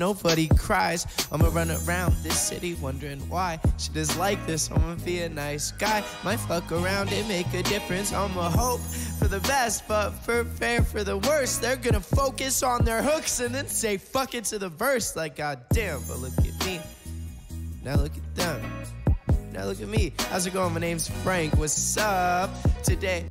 nobody cries. I'ma run around this city wondering why shit is like this. I'ma be a nice guy, might fuck around and make a difference. I'ma hope for the best, but prepare for the worst. They're gonna focus on their hooks and then say fuck it to the verse. Like goddamn, but look at me, now look at them, now look at me. How's it going? My name's Frank, what's up? Today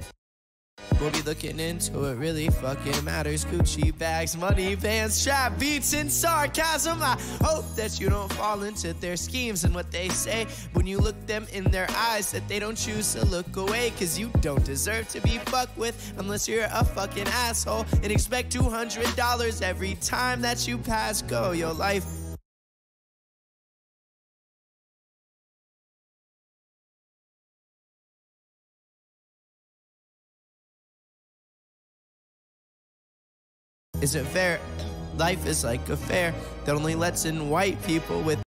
we'll be looking into what really fucking matters. Gucci bags, money vans, trap beats, and sarcasm. I hope that you don't fall into their schemes and what they say when you look them in their eyes, that they don't choose to look away, cause you don't deserve to be fucked with unless you're a fucking asshole, and expect $200 every time that you pass go. Your life isn't fair. Life is like a fair that only lets in white people with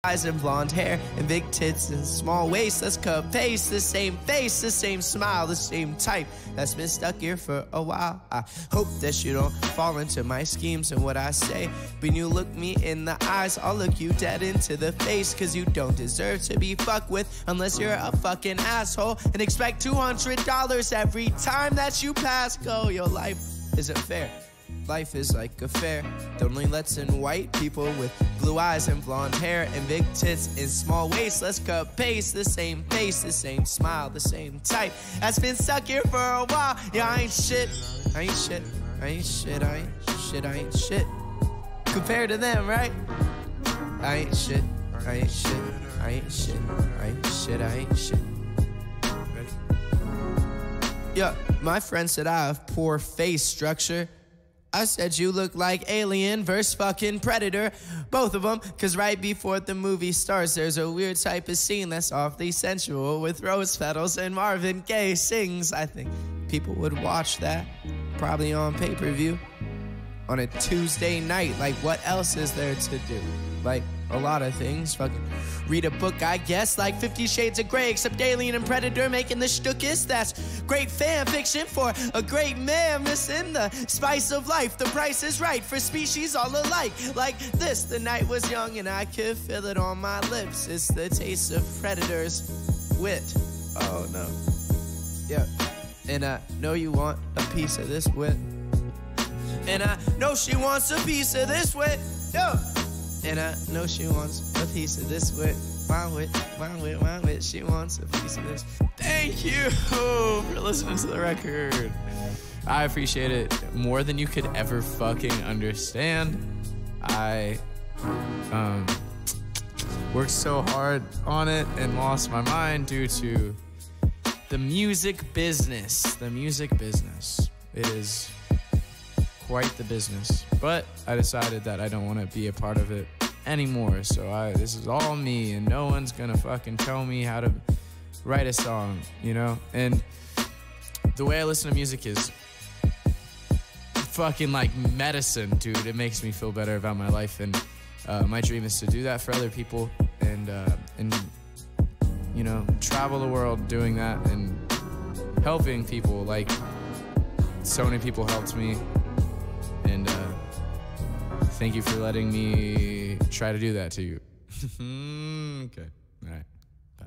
eyes and blonde hair and big tits and small waists. Let's cut paste, the same face, the same smile, the same type that's been stuck here for a while. I hope that you don't fall into my schemes and what I say. When you look me in the eyes, I'll look you dead into the face, cause you don't deserve to be fucked with unless you're a fucking asshole, and expect $200 every time that you pass go. Your life isn't fair. Life is like a fair that only lets in white people with blue eyes and blonde hair and big tits and small waists. Let's cut paste, the same face, the same smile, the same type that's been stuck here for a while. Yeah, I ain't shit, I ain't shit, I ain't shit, I ain't shit, I ain't shit compared to them, right? I ain't shit, I ain't shit, I ain't shit, I ain't shit, I ain't shit. Yeah, my friend said I have poor face structure. I said you look like Alien versus fucking Predator, both of them, cause right before the movie starts there's a weird type of scene that's awfully sensual with rose petals and Marvin Gaye sings. I think people would watch that, probably on pay-per-view, on a Tuesday night. Like what else is there to do? Like a lot of things. Fucking read a book, I guess, like 50 Shades of Grey, except Alien and Predator making the shtukis. That's great fan fiction for a great man, missing the spice of life. The price is right for species all alike. Like this, the night was young and I could feel it on my lips. It's the taste of Predator's wit. Oh no. Yeah. And I know you want a piece of this wit. And I know she wants a piece of this wit. Yo. And I know she wants a piece of this wit. My wit, my wit, my wit. She wants a piece of this. Thank you for listening to the record. I appreciate it more than you could ever fucking understand. I worked so hard on it and lost my mind due to the music business. The music business. It is quite the business, but I decided that I don't want to be a part of it anymore. So this is all me, and no one's gonna fucking tell me how to write a song, you know? And the way I listen to music is fucking like medicine, dude. It makes me feel better about my life, and my dream is to do that for other people, and you know, travel the world doing that and helping people. Like so many people helped me. And thank you for letting me try to do that to you. Okay, all right, bye.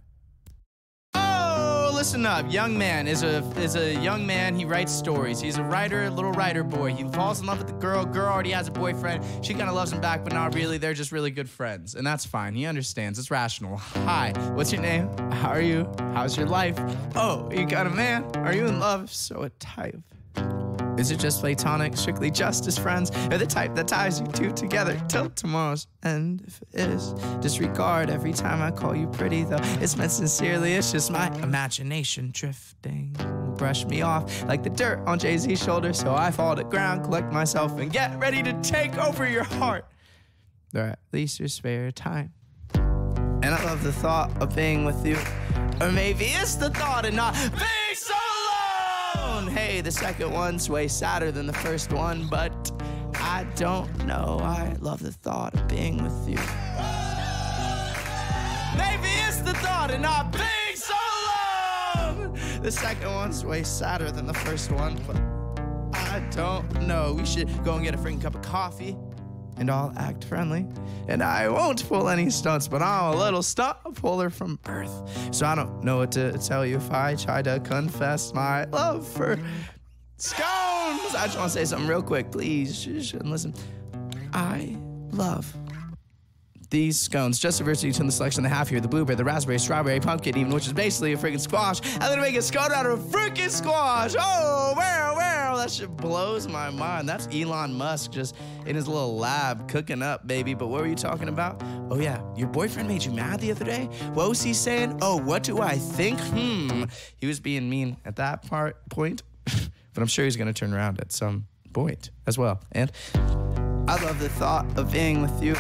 Oh, listen up. Young Man is a young man. He writes stories. He's a writer, little writer boy. He falls in love with the girl. Girl already has a boyfriend. She kind of loves him back, but not really. They're just really good friends, and that's fine. He understands. It's rational. Hi, what's your name? How are you? How's your life? Oh, you got a man? Are you in love? So what type? Is it just platonic, strictly just as friends, or the type that ties you two together till tomorrow's end? If it is, disregard every time I call you pretty, though it's meant sincerely. It's just my imagination drifting. Brush me off like the dirt on Jay-Z's shoulder, so I fall to ground, collect myself, and get ready to take over your heart, or at least your spare time. And I love the thought of being with you, or maybe it's the thought of not being so alone. Hey, the second one's way sadder than the first one, but I don't know. I love the thought of being with you. Maybe it's the thought of not being so alone. The second one's way sadder than the first one, but I don't know. We should go and get a freaking cup of coffee. and I'll act friendly. And I won't pull any stunts, but I'm a little stunt puller from birth. So I don't know what to tell you if I try to confess my love for scones. I just want to say something real quick, please. And listen. I love these scones. Just diversity to the selection they have here: the blueberry, the raspberry, strawberry, pumpkin, even, which is basically a freaking squash. And then make a scone out of a freaking squash. Oh, wow, that shit blows my mind. That's Elon Musk just in his little lab cooking up, baby. But what were you talking about? Oh yeah, your boyfriend made you mad the other day? What was he saying? Oh, what do I think? He was being mean at that point, but I'm sure he's gonna turn around at some point as well. And I love the thought of being with you.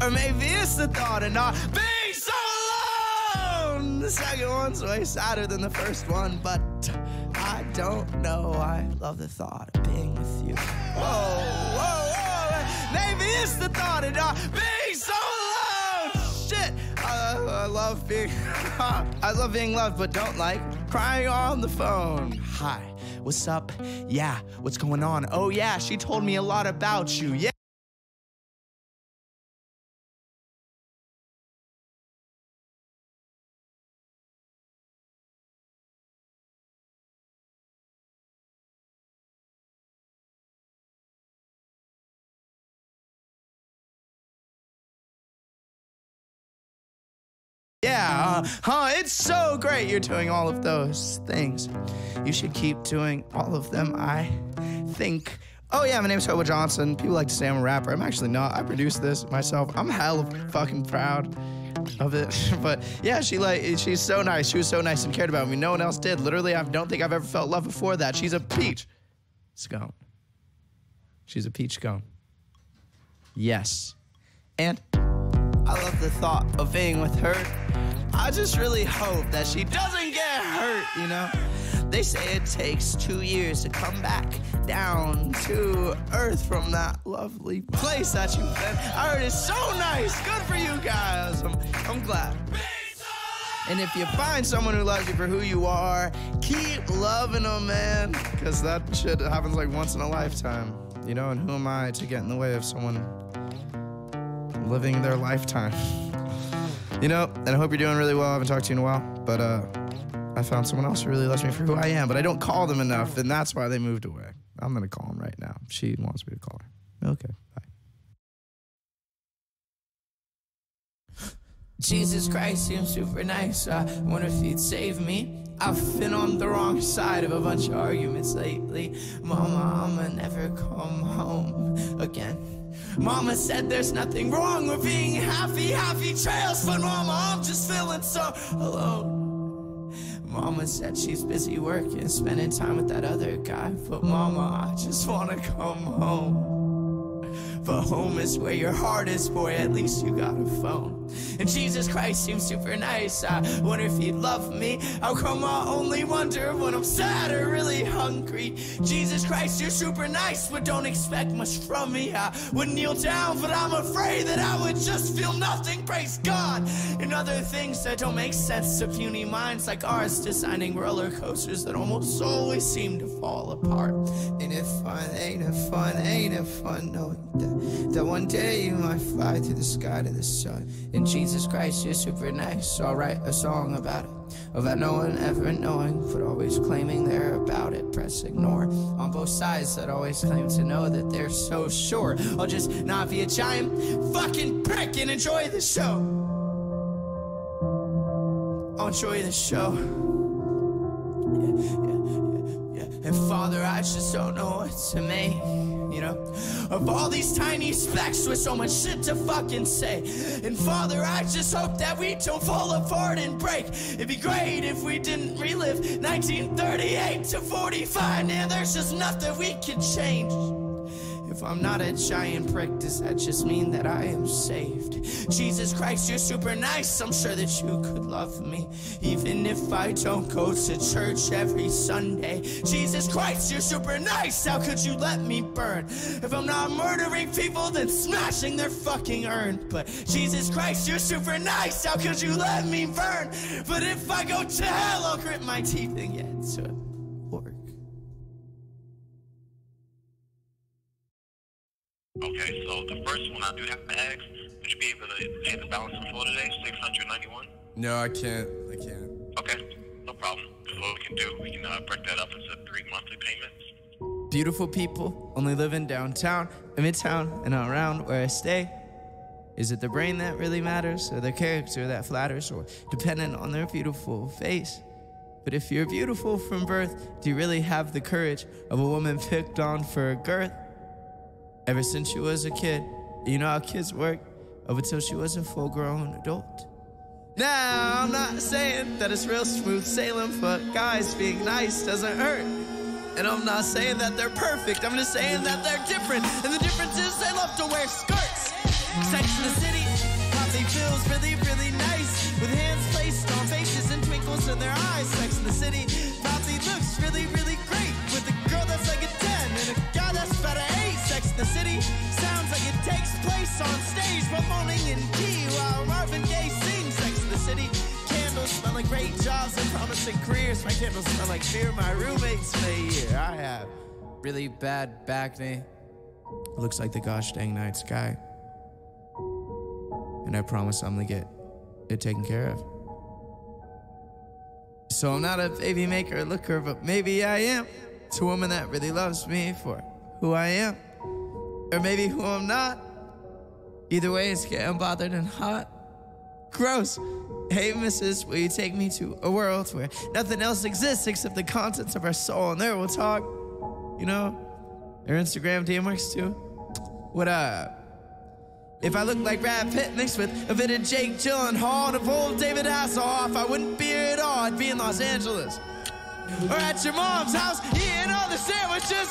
Or maybe it's the thought of not being so alone. The second one's way sadder than the first one, but I don't know. I love the thought of being with you. Whoa. Maybe it's the thought of not being so alone. Shit. I love being loved, but don't like crying on the phone. Hi. What's up? Yeah, what's going on? Oh yeah, she told me a lot about you. Yeah. Yeah, it's so great you're doing all of those things. You should keep doing all of them, I think. Oh yeah, my name's Hobo Johnson. People like to say I'm a rapper. I'm actually not. I produced this myself. I'm hella fucking proud of it. But yeah, she's so nice. She was so nice and cared about me. No one else did. Literally, I don't think I've ever felt love before that. She's a peach scone. She's a peach scone. Yes. And I love the thought of being with her. I just really hope that she doesn't get hurt, you know? They say it takes 2 years to come back down to earth from that lovely place that you've been. I heard it's so nice. Good for you guys. I'm glad. And if you find someone who loves you for who you are, keep loving them, man. Because that shit happens like once in a lifetime, you know? And who am I to get in the way of someone living their lifetime? You know, and I hope you're doing really well. I haven't talked to you in a while, but I found someone else who really loves me for who I am, but I don't call them enough, and that's why they moved away. I'm gonna call them right now. She wants me to call her. Okay, bye. Jesus Christ seems super nice. I wonder if he'd save me. I've been on the wrong side of a bunch of arguments lately. Mama, I'ma never come home again. Mama said there's nothing wrong with being happy trails, but Mama, I'm just feeling so alone. Mama said she's busy working, spending time with that other guy, but Mama, I just wanna come home. But home is where your heart is, boy, at least you got a phone. And Jesus Christ seems super nice. I wonder if he'd love me. How come I only wonder when I'm sad or really hungry? Jesus Christ, you're super nice, but don't expect much from me. I would kneel down, but I'm afraid that I would just feel nothing, praise God. And other things that don't make sense to puny minds like ours, designing roller coasters that almost always seem to fall apart. Ain't it fun, ain't it fun, ain't it fun knowing that one day you might fly through the sky to the sun. And Jesus Christ, you're super nice, so I'll write a song about it, about no one ever knowing, but always claiming they're about it. Press ignore on both sides that always claim to know that they're so sure. I'll just not be a giant fucking prick and enjoy the show. I'll enjoy the show. Yeah. And Father, I just don't know what to make, you know, of all these tiny specks with so much shit to fucking say. And Father, I just hope that we don't fall apart and break. It'd be great if we didn't relive 1938 to 45. Now there's just nothing we can change. If I'm not a giant prick, does that just mean that I am saved? Jesus Christ, you're super nice. I'm sure that you could love me, even if I don't go to church every Sunday. Jesus Christ, you're super nice. How could you let me burn? If I'm not murdering people, then smashing their fucking urn. But Jesus Christ, you're super nice. How could you let me burn? But if I go to hell, I'll grit my teeth and get to work. Okay, so So the first one I do have to ask, would you be able to pay the balance in full today, $691? No, I can't. Okay, no problem. So what we can do, we can break that up into 3 monthly payments. Beautiful people only live in downtown, in midtown, and around where I stay. Is it the brain that really matters, or the character that flatters, or dependent on their beautiful face? But if you're beautiful from birth, do you really have the courage of a woman picked on for girth? Ever since she was a kid, you know how kids work, up until she was a full-grown adult. Now, I'm not saying that it's real smooth sailing, but guys being nice doesn't hurt. And I'm not saying that they're perfect, I'm just saying that they're different. And the difference is they love to wear skirts. Sex in the City probably feels really, really nice, with hands placed on faces and twinkles in their eyes. Sex in the City probably looks really, really great, with a girl that's like a 10 and a guy that's about an 8. Sex in the City sounds like it takes place on stage, while moaning in key while Marvin Gaye sings. Sex in the City candles smell like great jobs and promising careers. My candles smell like beer my roommates made here. I have really bad back knee. Looks like the gosh dang night sky. And I promise I'm gonna get it taken care of. So I'm not a baby maker or looker, but maybe I am. It's a woman that really loves me for who I am. Or maybe who I'm not. Either way, it's getting bothered and hot. Gross. Hey, missus, will you take me to a world where nothing else exists except the contents of our soul, and there we'll talk, you know? Our Instagram DM works too. What up? If I look like Brad Pitt mixed with a bit of Jake Gyllenhaal and a full David Hasselhoff, I wouldn't be here at all, I'd be in Los Angeles. Or at your mom's house, eating all the sandwiches.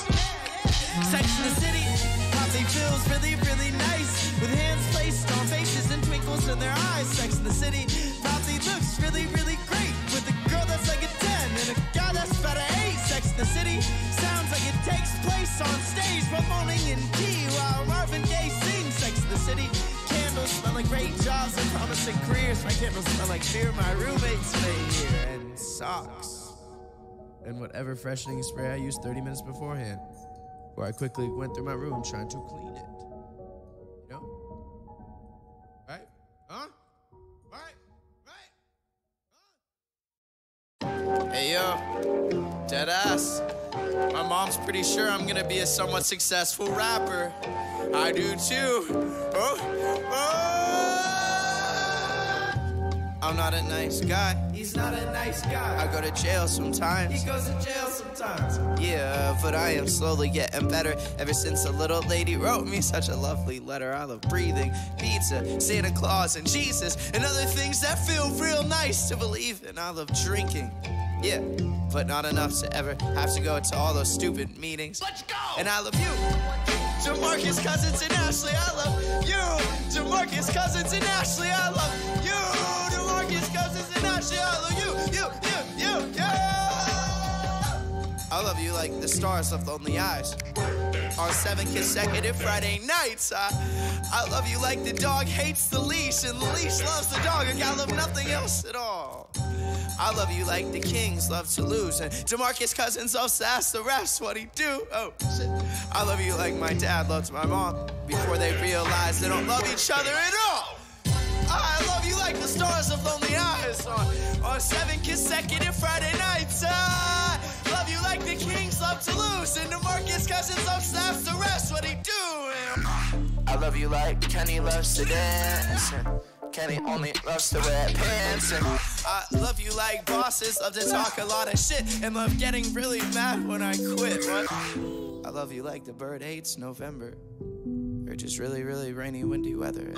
Sex in the City probably feels really, really nice, with hands placed on faces and twinkles in their eyes. Sex in the City probably looks really, really great, with a girl that's like a 10 and a guy that's about an 8. Sex in the City sounds like it takes place on stage, while moaning in key while Marvin Gaye sings. Sex in the City candles smell like great jobs and promising careers. My candles smell like beer my roommates made here, and socks, and whatever freshening spray I used 30 minutes beforehand, where I quickly went through my room trying to clean it. You know? Right? Huh? Right? Hey, yo. Deadass. My mom's pretty sure I'm gonna be a somewhat successful rapper. I do too. I'm not a nice guy. He's not a nice guy. I go to jail sometimes. He goes to jail sometimes. Yeah, but I am slowly getting better. Ever since a little lady wrote me such a lovely letter. I love breathing, pizza, Santa Claus, and Jesus, and other things that feel real nice to believe in. I love drinking. Yeah, but not enough to ever have to go to all those stupid meetings. Let's go! And I love you, DeMarcus Cousins and Ashley. I love you, DeMarcus Cousins and Ashley. I love you, DeMarcus Cousins and Ashley. I love you. I love you like the stars of lonely eyes on 7 consecutive Friday nights. I love you like the dog hates the leash and the leash loves the dog. I love nothing else at all. I love you like the Kings love to lose, and DeMarcus Cousins loves to ask the refs what he do. Oh, shit. I love you like my dad loves my mom before they realize they don't love each other at all. I love you like the stars of lonely eyes on 7 consecutive Friday nights. I love you like the Kings love to lose, and DeMarcus Cousins loves to ask the refs what he do. I love you like Kenny loves to dance, and Kenny only loves to wear pants. And I love you like bosses love to talk a lot of shit and love getting really mad when I quit. What? I love you like the bird hates November, or just really, really rainy, windy weather.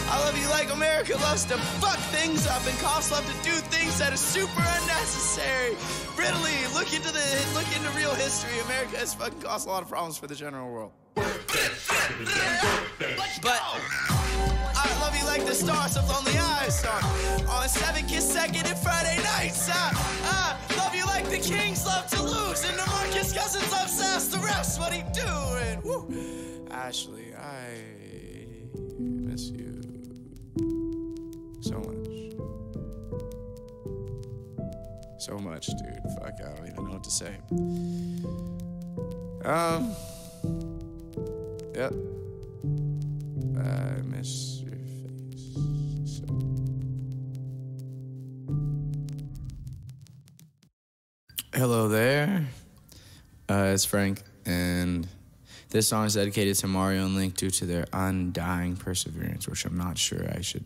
I love you like America loves to fuck things up and cops love to do things that are super unnecessary. Really, look into real history. America has fucking caused a lot of problems for the general world. But I love you like the stars of lonely eyes on 7 consecutive Friday nights. I love you like the Kings love to lose, and DeMarcus Cousins loves to ask the refs what he doing. Woo. Ashley, I miss you so much. So much, dude. Fuck, I don't even know what to say. Yep. That's your face. So. Hello there. It's Frank, and this song is dedicated to Mario and Link due to their undying perseverance, which I'm not sure I should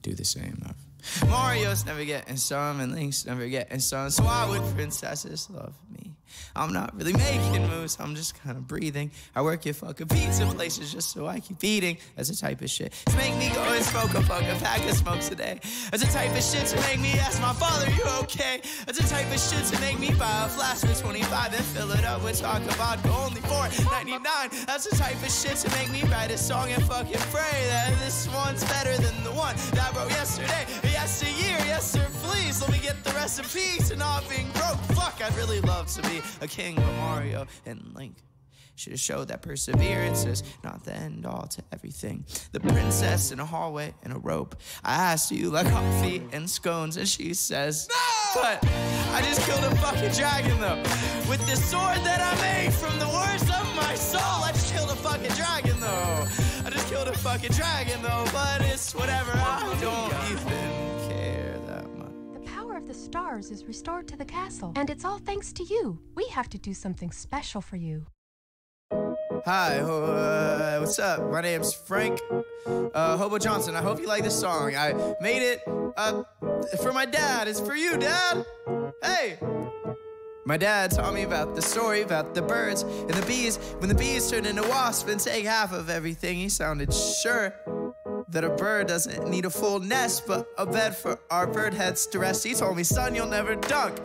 do the same of. Mario's never getting some, and Link's never getting some, so why would princesses love me? I'm not really making moves, I'm just kind of breathing. I work at fucking pizza places just so I keep eating. That's the type of shit to make me go and smoke a fucking pack of smokes a day. That's the type of shit to make me ask my father, you okay? That's the type of shit to make me buy a flask for 25 and fill it up with chocolate vodka only for $4.99. That's the type of shit to make me write a song and fucking pray that this one's better than the one that I wrote yesterday. Yes, a year, yes sir, please let me get the recipe to not being broke. Fuck, I'd really love to be a king, but Mario and Link should have showed that perseverance is not the end all to everything. The princess in a hallway and a rope. I asked, do you like coffee and scones? And she says, no! But I just killed a fucking dragon though, with the sword that I made from the words of my soul. I just killed a fucking dragon though. I just killed a fucking dragon though, but it's whatever, I don't even care that much. The power of the stars is restored to the castle, and it's all thanks to you. We have to do something special for you. Hi, what's up? My name's Frank Hobo Johnson. I hope you like this song. I made it for my dad. It's for you, Dad. Hey! My dad taught me about the story about the birds and the bees. When the bees turn into wasps and take half of everything, he sounded sure that a bird doesn't need a full nest, but a bed for our bird heads to rest. He told me, son, you'll never dunk.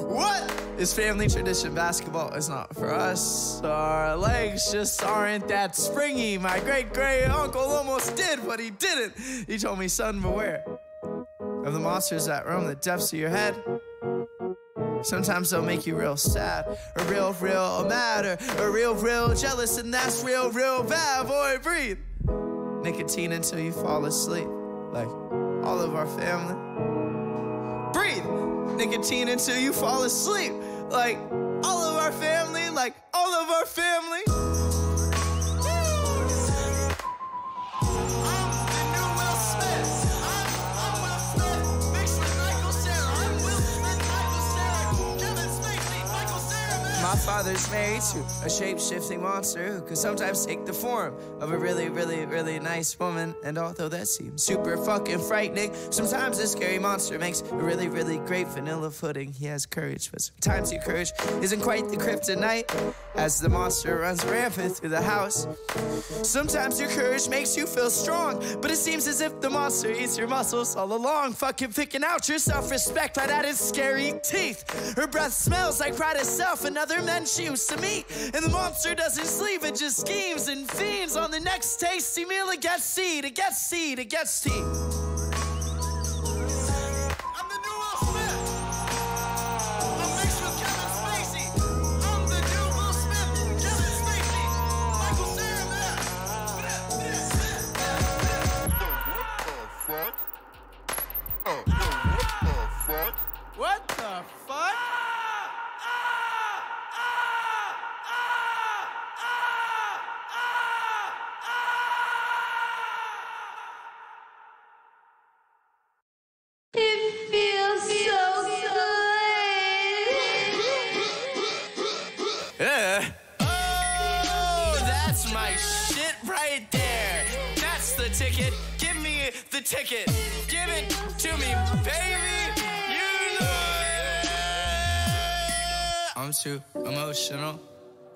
What? It's family tradition. Basketball is not for us. Our legs just aren't that springy. My great-great-uncle almost did, but he didn't. He told me, son, beware of the monsters that roam the depths of your head. Sometimes they'll make you real sad, or real mad, or real jealous, and that's real bad. Boy, breathe nicotine until you fall asleep, like all of our family. Breathe nicotine until you fall asleep, like all of our family, like all of our family. My father's married to a shape-shifting monster who could sometimes take the form of a really nice woman. And although that seems super fucking frightening, sometimes a scary monster makes a really great vanilla pudding. He has courage, but sometimes your courage isn't quite the kryptonite as the monster runs rampant through the house. Sometimes your courage makes you feel strong, but it seems as if the monster eats your muscles all along, fucking picking out your self-respect right at his scary teeth. Her breath smells like pride itself, another men she used to meet. And the monster doesn't sleep, it just schemes and fiends on the next tasty meal. It gets seed, it gets seed, it gets tea. I'm the new Will Smith. I'm mixed with Kevin Spacey. I'm the new Will Smith. Kevin Spacey. Michael Cera, man. What the fuck? What the fuck? It feels so good. Yeah. Oh, that's my shit right there. That's the ticket. Give me the ticket. Give it to me, baby. You know it. I'm too emotional.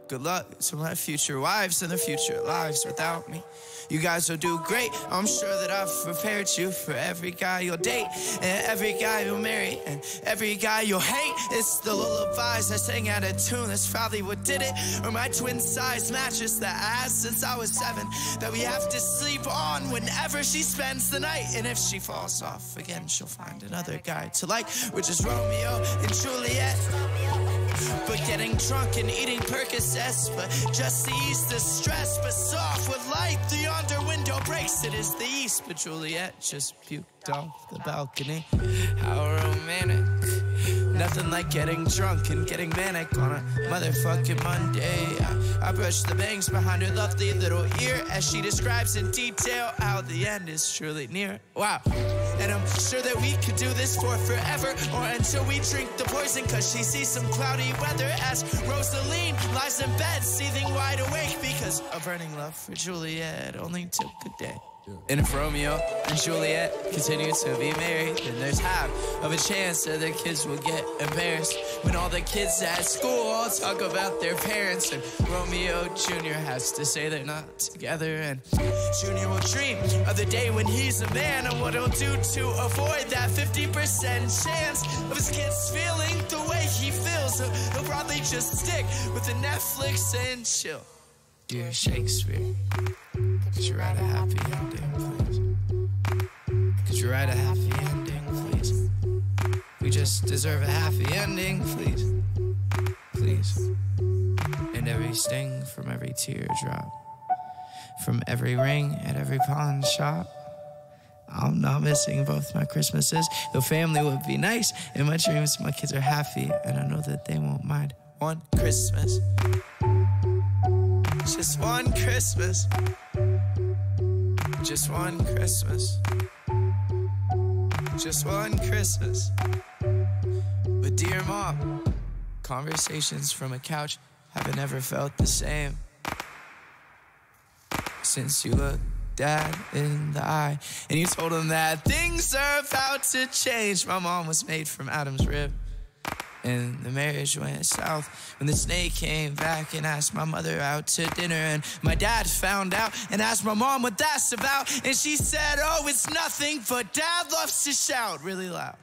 Good luck to my future wives and their future lives without me. You guys will do great. I'm sure that I've prepared you for every guy you'll date, and every guy you'll marry, and every guy you'll hate. It's the lullabies I sing out of tune. That's probably what did it. Or my twin-size mattress that I had since I was 7, that we have to sleep on whenever she spends the night. And if she falls off again, she'll find another guy to like. We're just Romeo and Juliet. but getting drunk and eating Percocets, but just to ease the stress. But soft with light, the yonder window breaks. It is the east, but Juliet just puked off the balcony. How romantic. Nothing like getting drunk and getting manic on a motherfucking Monday. I brush the bangs behind her lovely little ear as she describes in detail how the end is truly near. Wow. And I'm sure that we could do this for forever, or until we drink the poison, cause she sees some cloudy weather as Rosaline lies in bed seething wide awake because a burning love for Juliet only took a day. And if Romeo and Juliet continue to be married, then there's half of a chance that their kids will get embarrassed when all the kids at school all talk about their parents, and Romeo Jr. has to say they're not together, and Junior will dream of the day when he's a man and what he'll do to avoid that 50% chance of his kids feeling the way he feels. So he'll probably just stick with the Netflix and chill. Dear Shakespeare, could you write a happy ending, please? Could you write a happy ending, please? We just deserve a happy ending, please. Please. And every sting from every teardrop, from every ring at every pawn shop. I'm not missing both my Christmases. The family would be nice. In my dreams, my kids are happy, and I know that they won't mind. One Christmas. Just one Christmas. Just one Christmas. Just one Christmas. But dear Mom, conversations from a couch haven't ever felt the same since you looked Dad in the eye and you told him that things are about to change. My mom was made from Adam's rib, and the marriage went south when the snake came back and asked my mother out to dinner. And my dad found out and asked my mom what that's about. And she said, oh, it's nothing, but Dad loves to shout really loud.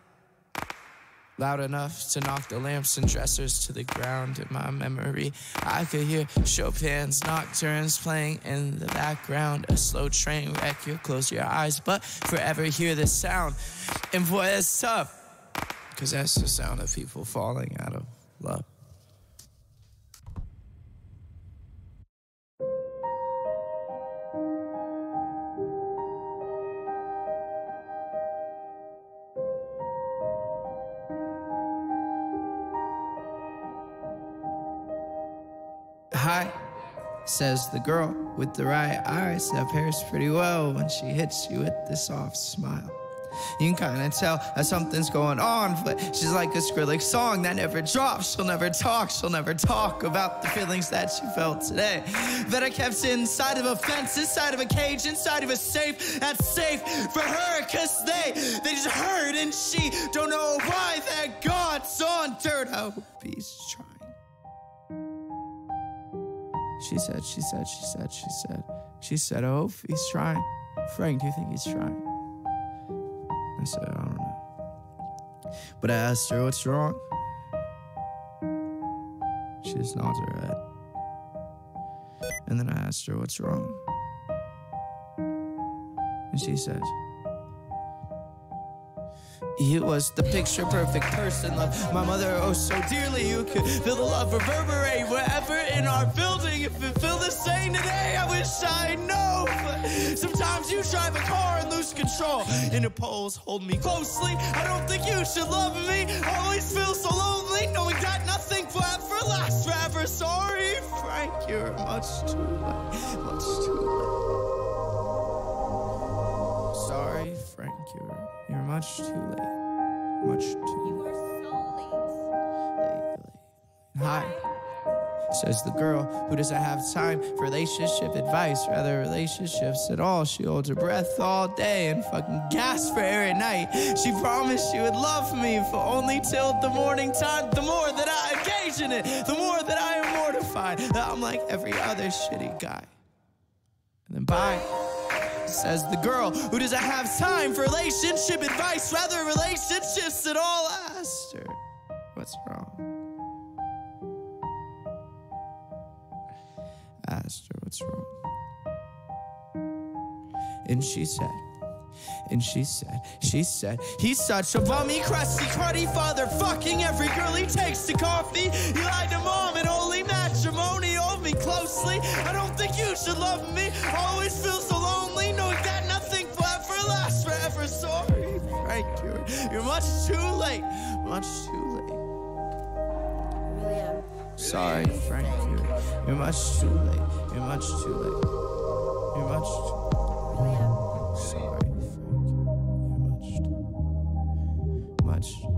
Loud enough to knock the lamps and dressers to the ground. In my memory, I could hear Chopin's nocturnes playing in the background. A slow train wreck, you close your eyes, but forever hear the sound. And boy, it's tough, cause that's the sound of people falling out of love. Hi, says the girl with the right eyes that pairs pretty well when she hits you with the soft smile. You can kinda tell that something's going on, but she's like a Skrillex song that never drops. She'll never talk about the feelings that she felt today, that I kept inside of a fence, inside of a cage, inside of a safe. That's safe for her, cause they just heard, and she don't know why that God's on dirt. I hope he's trying. She said, I hope he's trying. Frank, do you think he's trying? I said, I don't know. But I asked her, what's wrong? She just nods her head. And then I asked her, what's wrong? And she says, he was the picture-perfect person, loved my mother oh so dearly. You could feel the love reverberate wherever in our building. If it felt the same today, I wish I know. But sometimes you drive a car and lose control, and the poles hold me closely. I don't think you should love me. I always feel so lonely, knowing that nothing forever lasts forever. Sorry, Frank, you're much too late, much too late. Sorry, Frank, you're much too late. Much too late. You are so late. Hi, says the girl who doesn't have time for relationship advice, rather relationships at all. She holds her breath all day and fucking gasps for air at night. She promised she would love me for only till the morning time. The more that I engage in it, the more that I am mortified that I'm like every other shitty guy. And then bye, says the girl who doesn't have time for relationship advice, rather relationships at all. I asked her, what's wrong? I asked her, what's wrong? And she said, And she said, he's such a bummy, crusty, cruddy father, fucking every girl he takes to coffee. He lied to mom and only matrimony. Hold me closely, I don't think you should love me. Always feel so lonely, knowing that nothing will ever last forever. Sorry, Frank, you're much too late, much too late. Really am. Sorry, Frank, you're much too late. You're much too late. You're much too Really am. sorry, Frank. You're much too.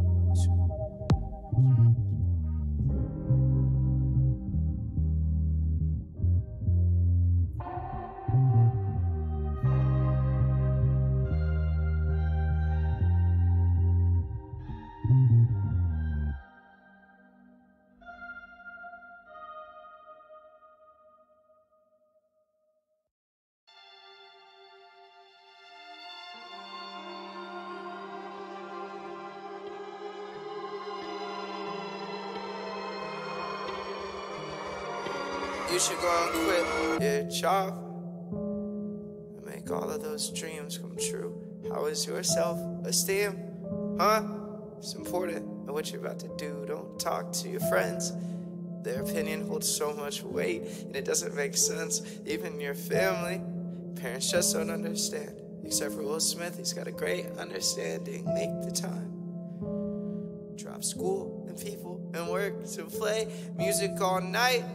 You should go and quit your job and make all of those dreams come true. How is your self-esteem? Huh? It's important in what you're about to do. Don't talk to your friends. Their opinion holds so much weight, and it doesn't make sense. Even your family, parents just don't understand. Except for Will Smith, he's got a great understanding. Make the time. Drop school and people and work to play music all night.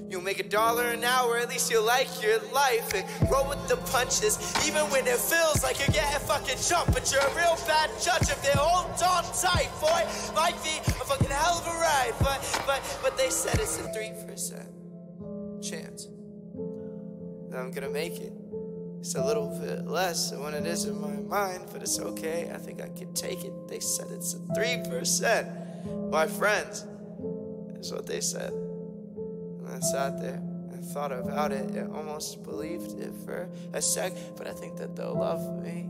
You'll make $1 an hour, at least you'll like your life. And roll with the punches, even when it feels like you're getting fucking jumped. But you're a real bad judge if they hold on tight, boy. Might be a fucking hell of a ride, but they said it's a 3% chance that I'm gonna make it. It's a little bit less than what it is in my mind, but it's okay, I think I can take it. They said it's a 3%. My friends, is what they said. I sat there and thought about it and almost believed it for a sec, but I think that they'll love me.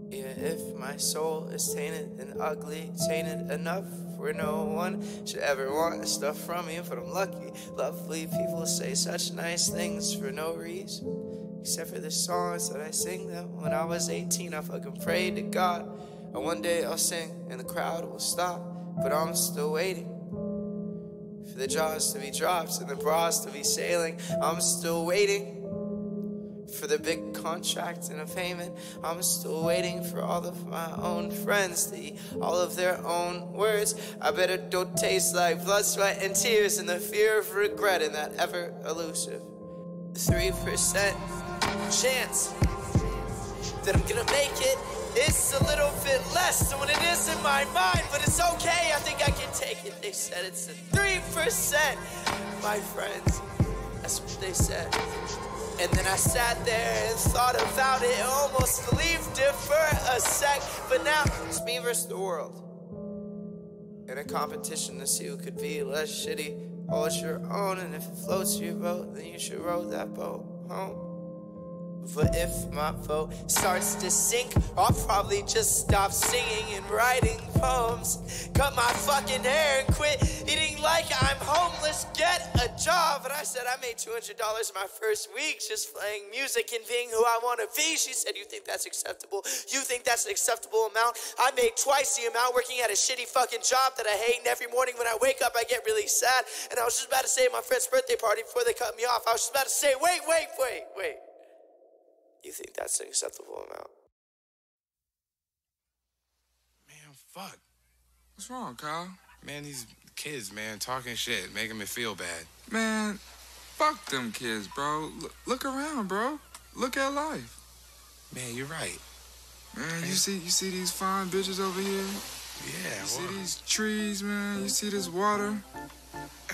Even if my soul is tainted and ugly, tainted enough where no one should ever want stuff from me. But I'm lucky, lovely people say such nice things for no reason. Except for the songs that I sing them when I was 18, I fucking prayed to God. And one day I'll sing and the crowd will stop, but I'm still waiting for the jaws to be dropped and the bras to be sailing. I'm still waiting for the big contract and a payment. I'm still waiting for all of my own friends to eat all of their own words. I bet it don't taste like blood, sweat, and tears, and the fear of regret in that ever elusive 3% chance that I'm gonna make it. It's a little bit less than what it is in my mind, but it's okay, I think I can take it. They said it's a 3%, my friends. That's what they said. And then I sat there and thought about it and almost believed it for a sec. But now it's me versus the world, in a competition to see who could be less shitty. Hold your own, and if it floats your boat, then you should row that boat home. But if my boat starts to sink, I'll probably just stop singing and writing poems. Cut my fucking hair and quit eating like I'm homeless. Get a job. And I said I made $200 in my first week just playing music and being who I want to be. She said, you think that's acceptable? You think that's an acceptable amount? I made twice the amount working at a shitty fucking job that I hate. And every morning when I wake up, I get really sad. And I was just about to say at my friend's birthday party before they cut me off, I was just about to say, wait. You think that's an acceptable amount? Man, fuck. What's wrong, Kyle? Man, these kids, man, talking shit, making me feel bad. Man, fuck them kids, bro. Look around, bro. Look at life. Man, you're right. Man, you see these fine bitches over here? Yeah, You see these trees, man? You see this water?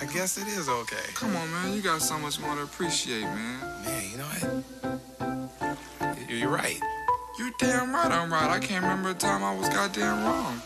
I guess it is okay. Come on, man. You got so much more to appreciate, man. Man, you know what? You're right. You damn right I'm right. I can't remember a time I was goddamn wrong.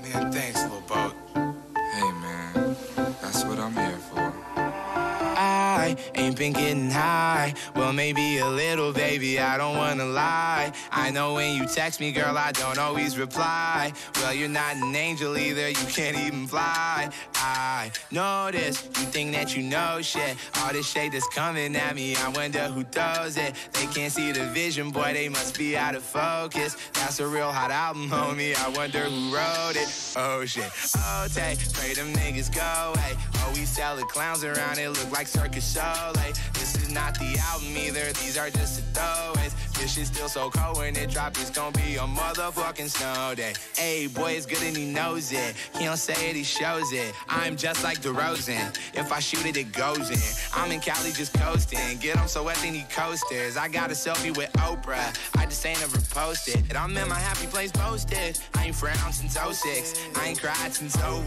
Man, thanks, little boat. Hey, man. That's what I'm here for. I ain't ain't been getting high. Well, maybe a little, baby, I don't wanna lie. I know when you text me, girl, I don't always reply. Well, you're not an angel either, you can't even fly. I know this, you think that you know shit. All this shade that's coming at me, I wonder who throws it. They can't see the vision, boy, they must be out of focus. That's a real hot album, homie, I wonder who wrote it. Oh shit, oh take, pray them niggas go away. Oh, we sell the clowns around, it look like Circus Soleil. This is not the album either, these are just the throwaways. This shit's still so cold when it drop, it's gonna be a motherfucking snow day. Hey, boy, it's good and he knows it. He don't say it, he shows it. I'm just like DeRozan. If I shoot it, it goes in. I'm in Cali just coasting. Get him so wet, they need coasters. I got a selfie with Oprah. I just ain't ever posted. I'm in my happy place posted. I ain't frowned since 06. I ain't cried since 01.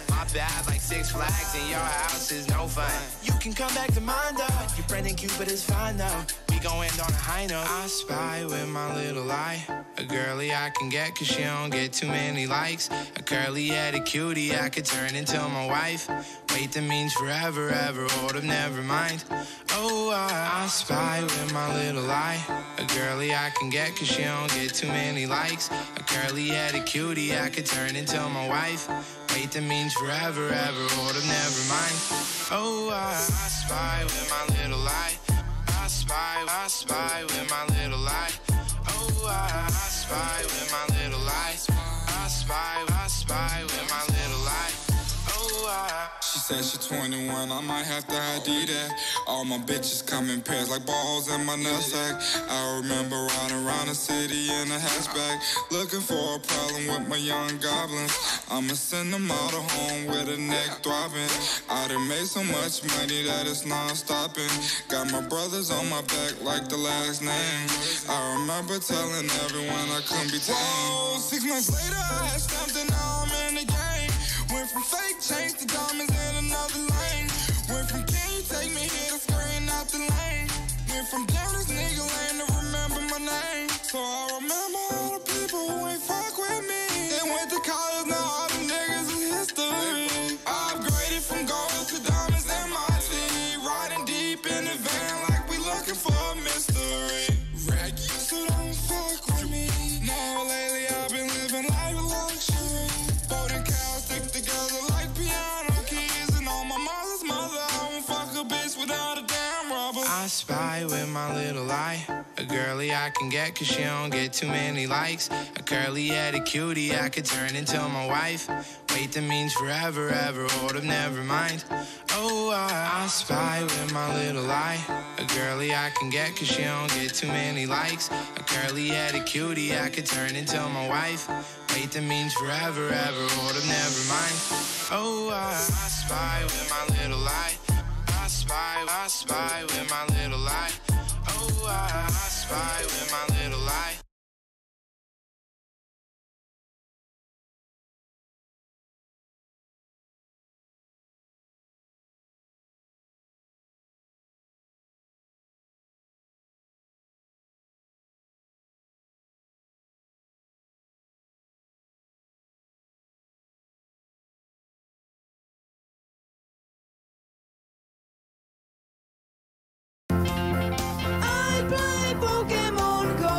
My bad like Six Flags and your house is no fun. You can come back to mine though. Your friend and Cupid is fine though. We gon' end on a high note. I spy with my little eye. A girly I can get cause she don't get too many likes. A curly-headed cutie I could turn into my wife. Wait, that means forever, ever, hold up, never mind. Oh, I spy with my little eye. A girly I can get cause she don't get too many likes. A curly-headed cutie I could turn into my wife. Wait, that means forever, ever, hold up, never mind. Oh, I spy with my little eye. I spy with my little eye. Oh, I spy with my little eye. I spy with my little eye. Oh, She said she 21, I might have to ID that. All my bitches come in pairs like balls in my nutsack. I remember riding around the city in a hatchback, looking for a problem with my young goblins. I'ma send them all to home with a neck throbbing. I done made so much money that it's non-stopping. Got my brothers on my back like the last name. I remember telling everyone I couldn't be tamed. Whoa, 6 months later I had stamped and now I'm in the game. Went from fake chains to diamonds in another lane. Went from can you take me here to screen out the lane. Went from damn this nigga lame to remember my name. So I remember all the people who ain't fuck with me. They went to college, now all the niggas is history. I upgraded from gold to diamonds in my team. Riding deep in the van like we looking for a mystery. Raggy, so don't fuck with me. No, lately I've been living life with luxury. Boating cows stick together like piano keys. And on my mother's mother, I won't fuck a bitch without a damn rubber. I spy with my little eye. A girly I can get cause she don't get too many likes. A curly-headed cutie I could turn into my wife. Wait, that means forever, ever, hold up, never mind. Oh, I spy with my little eye. A girly I can get cause she don't get too many likes. A curly-headed cutie I could turn into my wife. Wait, that means forever, ever, hold up, never mind. Oh, I spy with my little eye. I spy with my little eye. Oh, I spy with my little eye. I play Pokemon Go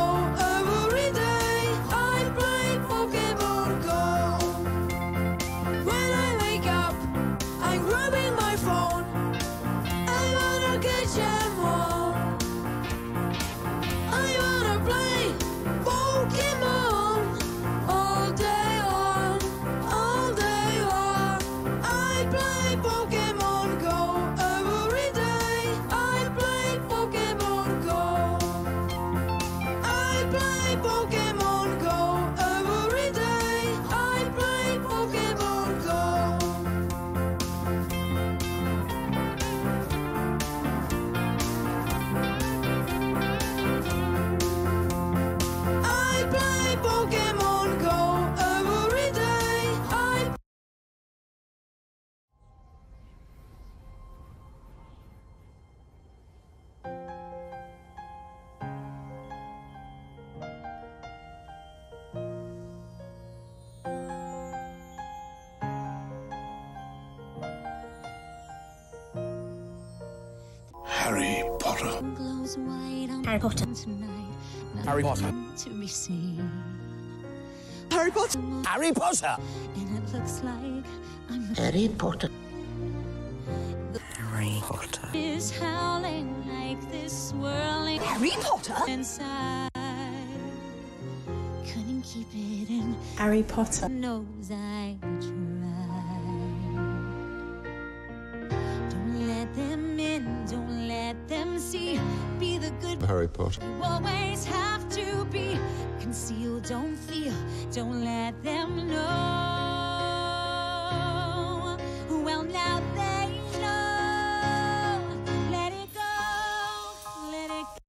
Potter. Harry Potter. Harry Potter. To be seen. Harry Potter. Harry Potter. And it looks like I'm Harry Potter. Harry Potter. is howling like this swirling Harry Potter. inside. Couldn't keep it in. Harry Potter. Knows I tried. Don't let them in. Don't let them see. Be the good. Harry Potter. You always have to be concealed. Don't feel. Don't let them know. Well, now they know. Let it go. Let it go.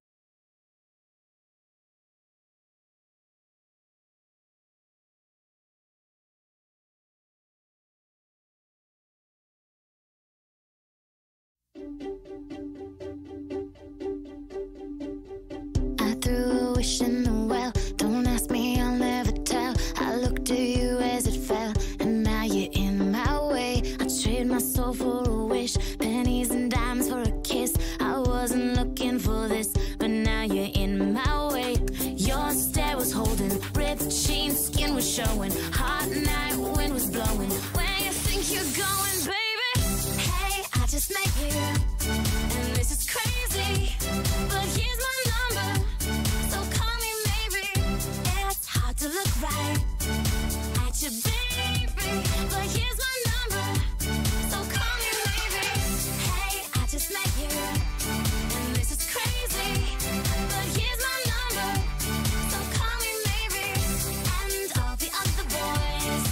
I threw a wish in the well. Don't ask me, I'll never tell. I looked to you as it fell, and now you're in my way. I trade my soul for a wish, pennies and dimes for a kiss. I wasn't looking for this, but now you're in my way. Your stare was holding, ripped jeans, skin was showing. Hot night, wind was blowing. Where you think you're going, baby? Hey, I just met you, and this is crazy, but here's my number, so call me maybe. It's hard to look right at you, baby, but here's my number, so call me maybe. Hey, I just met you, and this is crazy, but here's my number, so call me maybe. And all the other boys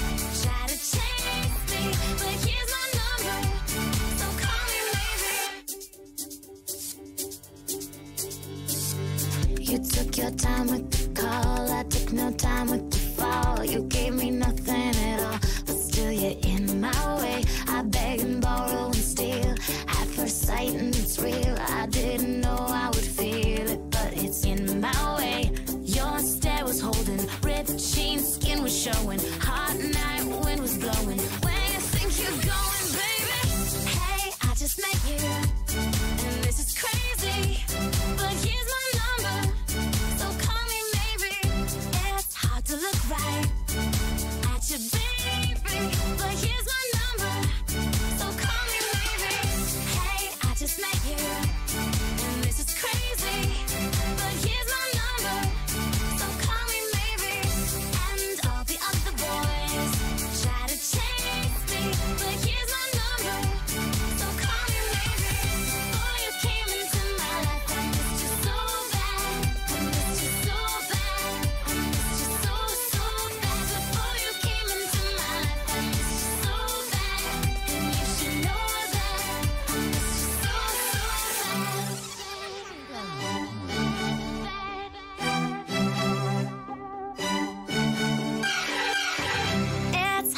try to chase me, but here's my number, so call me maybe. You took your time with the call, I took no time with the fall. You gave me nothing at all, but still you're in my way. I beg and borrow and steal at first sight, and it's real. I didn't know I would feel it, but it's in my way. Your stare was holding, ripped jeans, skin was showing. Hot night, wind was blowing. Where you think you're going, baby? Hey, I just met you, and this is crazy, but here's my number, so call me maybe. It's hard to look right at you, baby, but here's my number, so call me maybe. Hey, I just met you, and this is crazy, but here's my number, so call me maybe. And all the other boys try to chase me, but here's my number, so call me maybe. Before you came into my life, I missed you so bad. I missed you so bad. I missed you so, so bad. Before you came into my life, I missed you so bad. And you should know that I missed you so, so bad. It's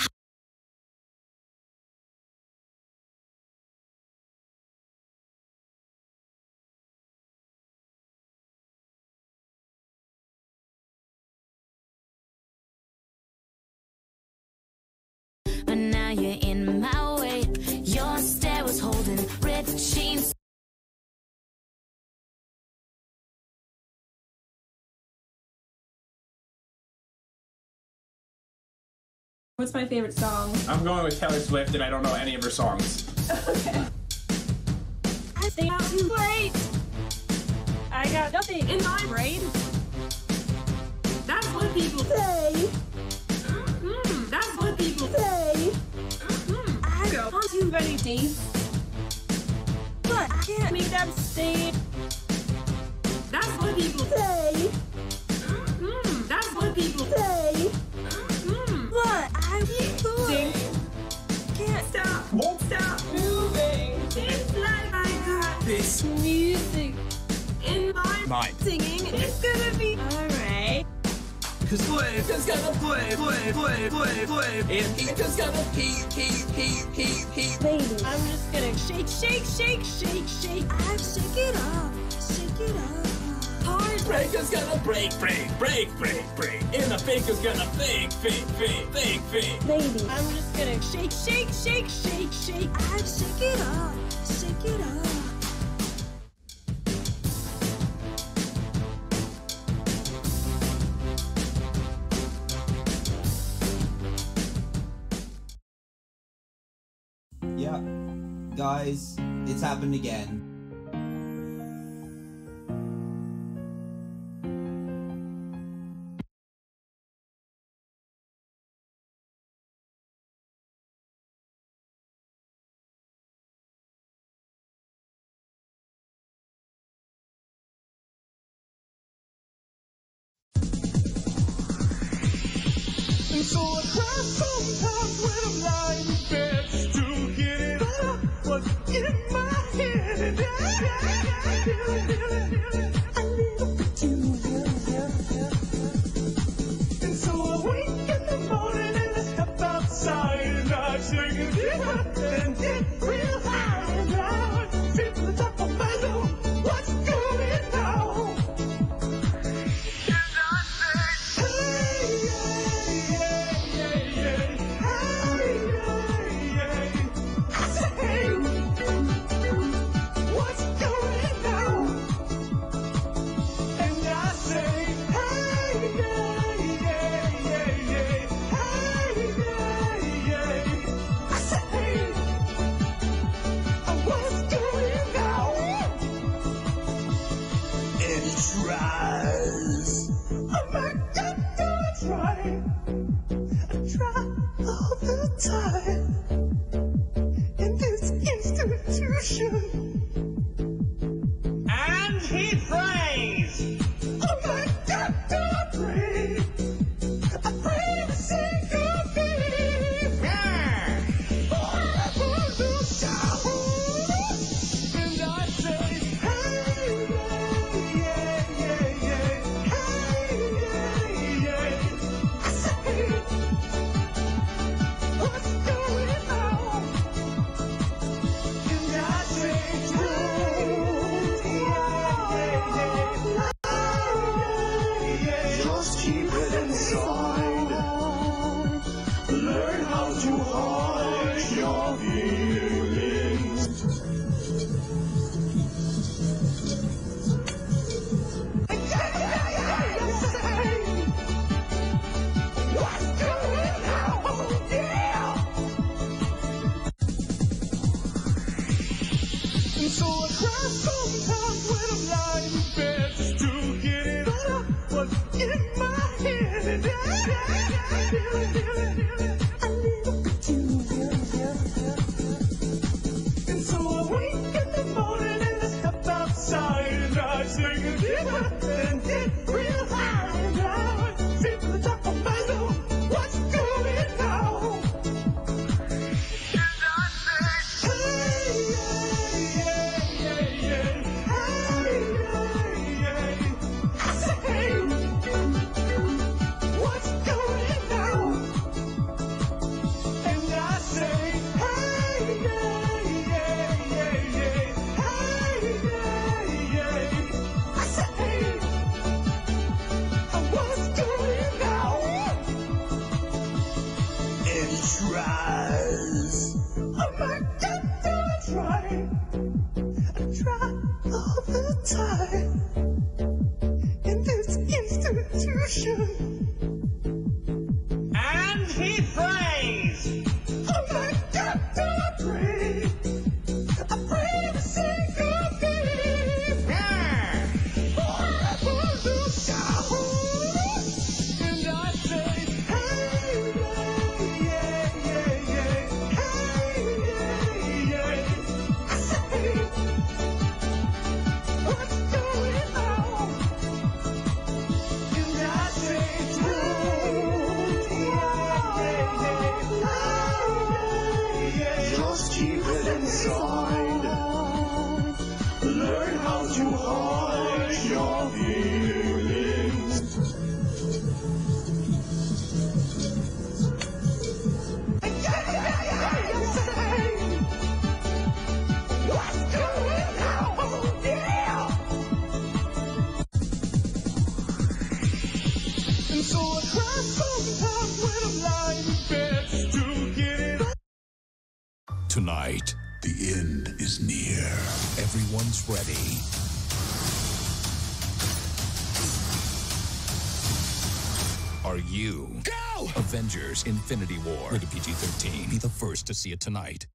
but now you're in my way. Your stare was holding, ripped jeans. What's my favorite song? I'm going with Taylor Swift, and I don't know any of her songs. Okay. I stay out too late. I got nothing in my brain. That's what people say. That's what people say. I go on too many dates, but I can't make them stay. That's what people say. That's what people say. But I think can't stop, won't stop moving. It's like I got this music in my mind. Singing, it's gonna be alright. Cause Flavor's gonna play. And he just gonna pee. Baby, I'm just gonna shake. I shake it up. Breaker's gonna break. And the baker's gonna bake. Baby, I'm just gonna shake. I shake it up. Yeah. Guys, it's happened again. And so I cry sometimes when I'm lying in bed to get it out of what's in my head. And I need you. And so I wake in the morning and I step outside and I take a deep breath and get real high. And I sit to the top of my lungs. What's going on? And I say, time in this institution, and he prays. Oh my God, I pray to sing of thee. Forever the sound, and I say, hey, yeah, yeah, yeah, hey, yeah, yeah. I say, what's going on? And I say, just keep it inside. Learn how to hide your feelings. What's going on? Yeah. And so I cry sometimes when I'm lying in bed just to get it out of what's in my head. And I need you. And so I wake in the morning and I step outside and I take a deep breath and get real high. And I sit to the top of my lungs. What's going on? And I say, hey, yeah, yeah, yeah, hey, yeah, yeah. I say, what's going on? And I say, hey, yeah, yeah, yeah, yeah, hey, yeah, yeah. I say, what's going on? And he tries. Oh my God, I try all the time in this institution, and he prays. Oh my God, I pray to sing of thee. Forever the sound, and I say, hey, yeah, yeah, yeah, hey, yeah, yeah. I say, what's going on? And I say, just keep it inside. Learn how to hide your feelings. What's going on? Yeah. And so I cry sometimes when I'm lying in bed just to get it out. Tonight, the end is near. Everyone's ready. Are you? Go! Avengers Infinity War. Rated PG-13. Be the first to see it tonight.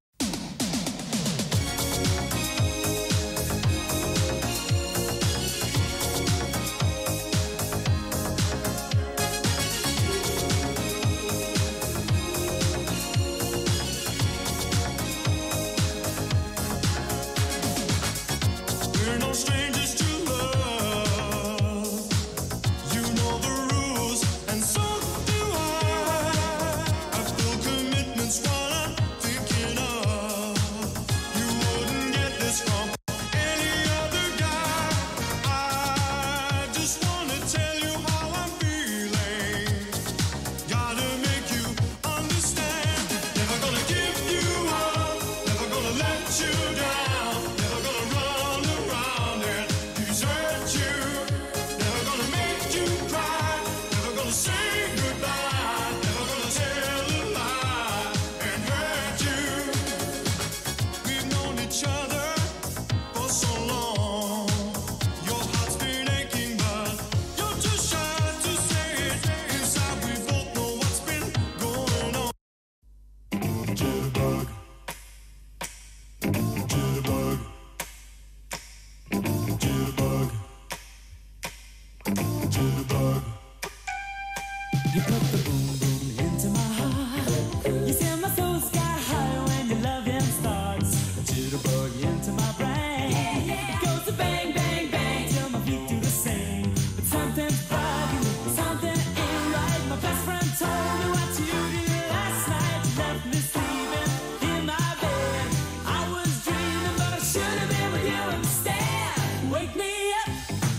You put the boom boom into my heart. You send my soul sky high when your loving starts. A jitterbug into my brain. It goes to bang, bang, bang till my feet do the same. But something's bugging me, something ain't right. My best friend told me what you did last night. You left me sleeping in my bed. I was dreaming, but I should have been with you instead. Wake me up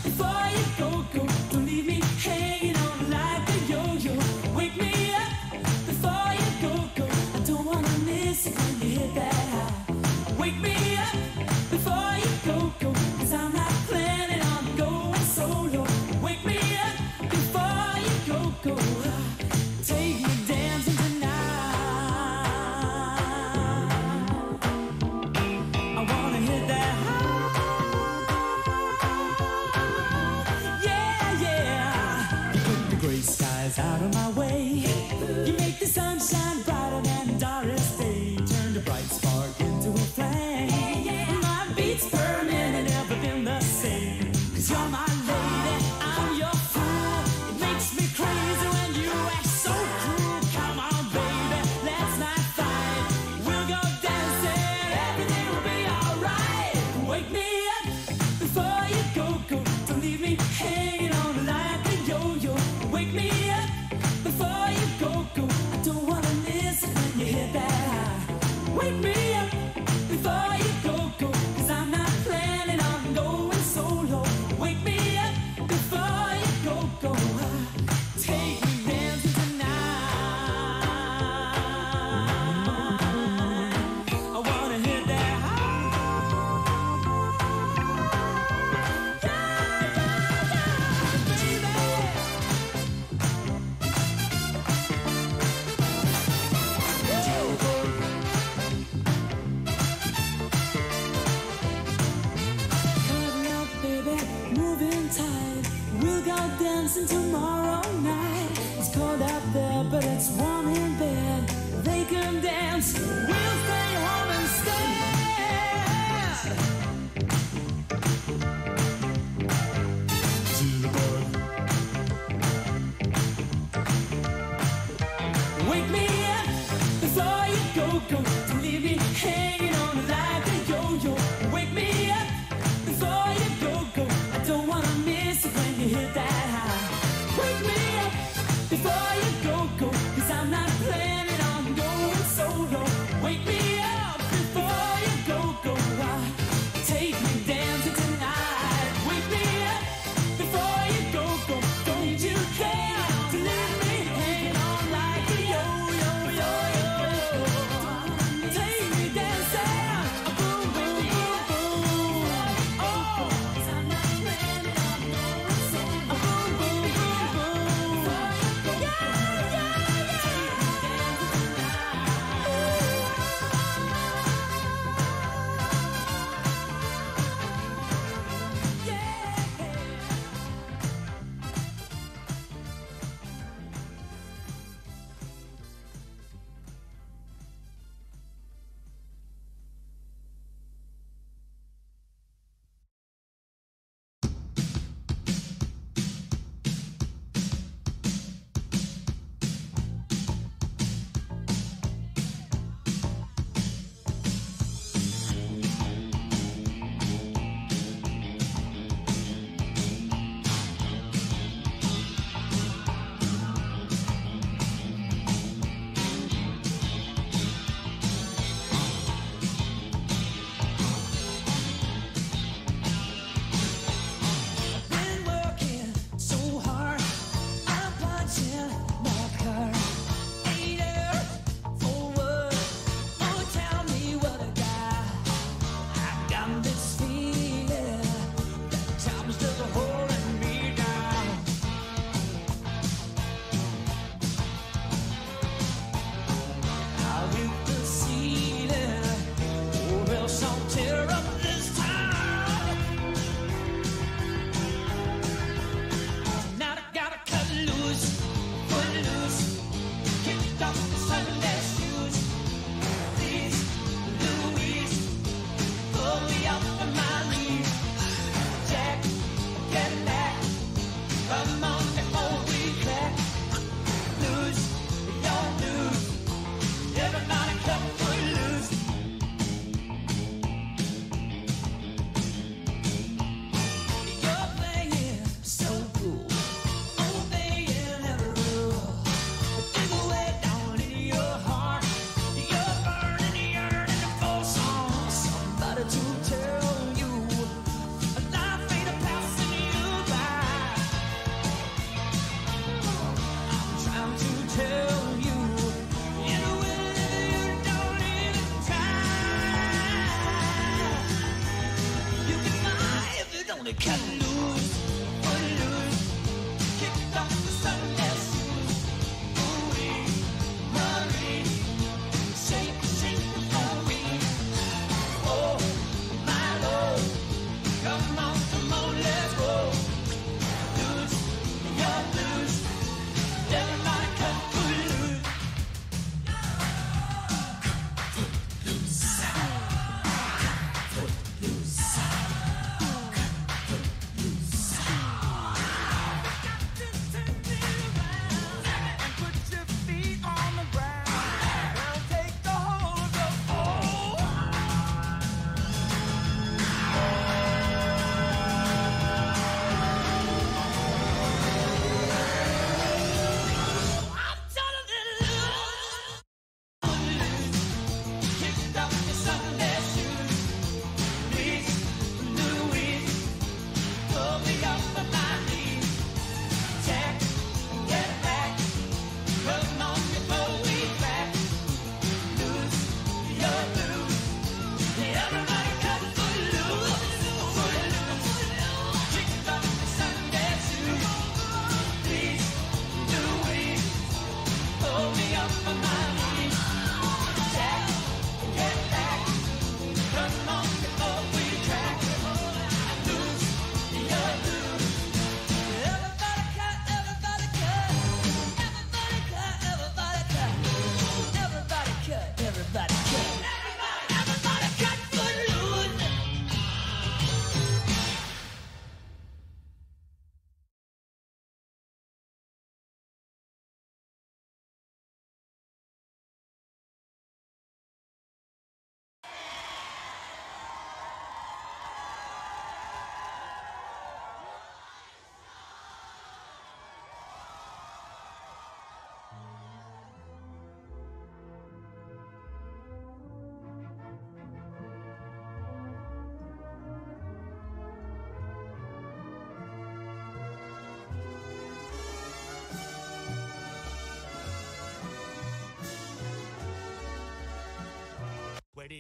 before you go, go. Don't leave me hanging on like a yo-yo. Wake me up before you go, go. I don't wanna miss it when you hit that high. Wake me up before you go, go. 'Cause I'm not planning on going solo. Wake me up before you go, go. Take me dancing tonight. I wanna hit that high. Yeah, yeah. You put the gray skies out of my way. You make the sun shine brighter than Doris Day. Turn the bright spark into a flame. My beats per minute never been the same. 'Cause you're my lady, I'm your fool. It makes me crazy when you act so cruel. Come on, baby, let's not fight. We'll go dancing, everything will be alright. Wake me up before you go, go. Don't leave me hanging on like a yo-yo. Wake me up before you go, go. I don't wanna miss it when you hit that high. Wake me up before you go, go. 'Cause I'm not planning on going solo. Wake me up before you go, go. Take me dancing tonight. I wanna hit that high. Coming up, baby, moving tight. We'll go dancing tomorrow night. It's cold out there, but it's warm in bed. They can dance, we'll stay home instead. Wake me up before you go, go. Don't leave me hanging on like a yo-yo. Wake me up before you go, go. I don't wanna miss it when you hit that high. Wake me up before you go, go. 'Cause I'm not planning on going solo. Wake me up before you go, go. Take me dancing tonight. Wake me up before you go, go. Don't you care to leave me hanging on like a yo-yo, yo-yo. Take me dancing, boom, boom, boom, boom. Oh, 'cause I'm not planning on going solo. Boom, boom, boom, boom. Yeah, yeah, yeah.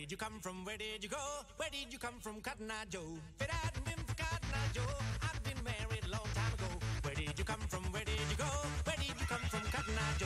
did you come from? Where did you go? Where did you come from, Cotton Eye Joe? If it hadn't been for Cotton Eye Joe, I'd been married a long time ago. Where did you come from? Where did you go? Where did you come from, Cotton Eye Joe?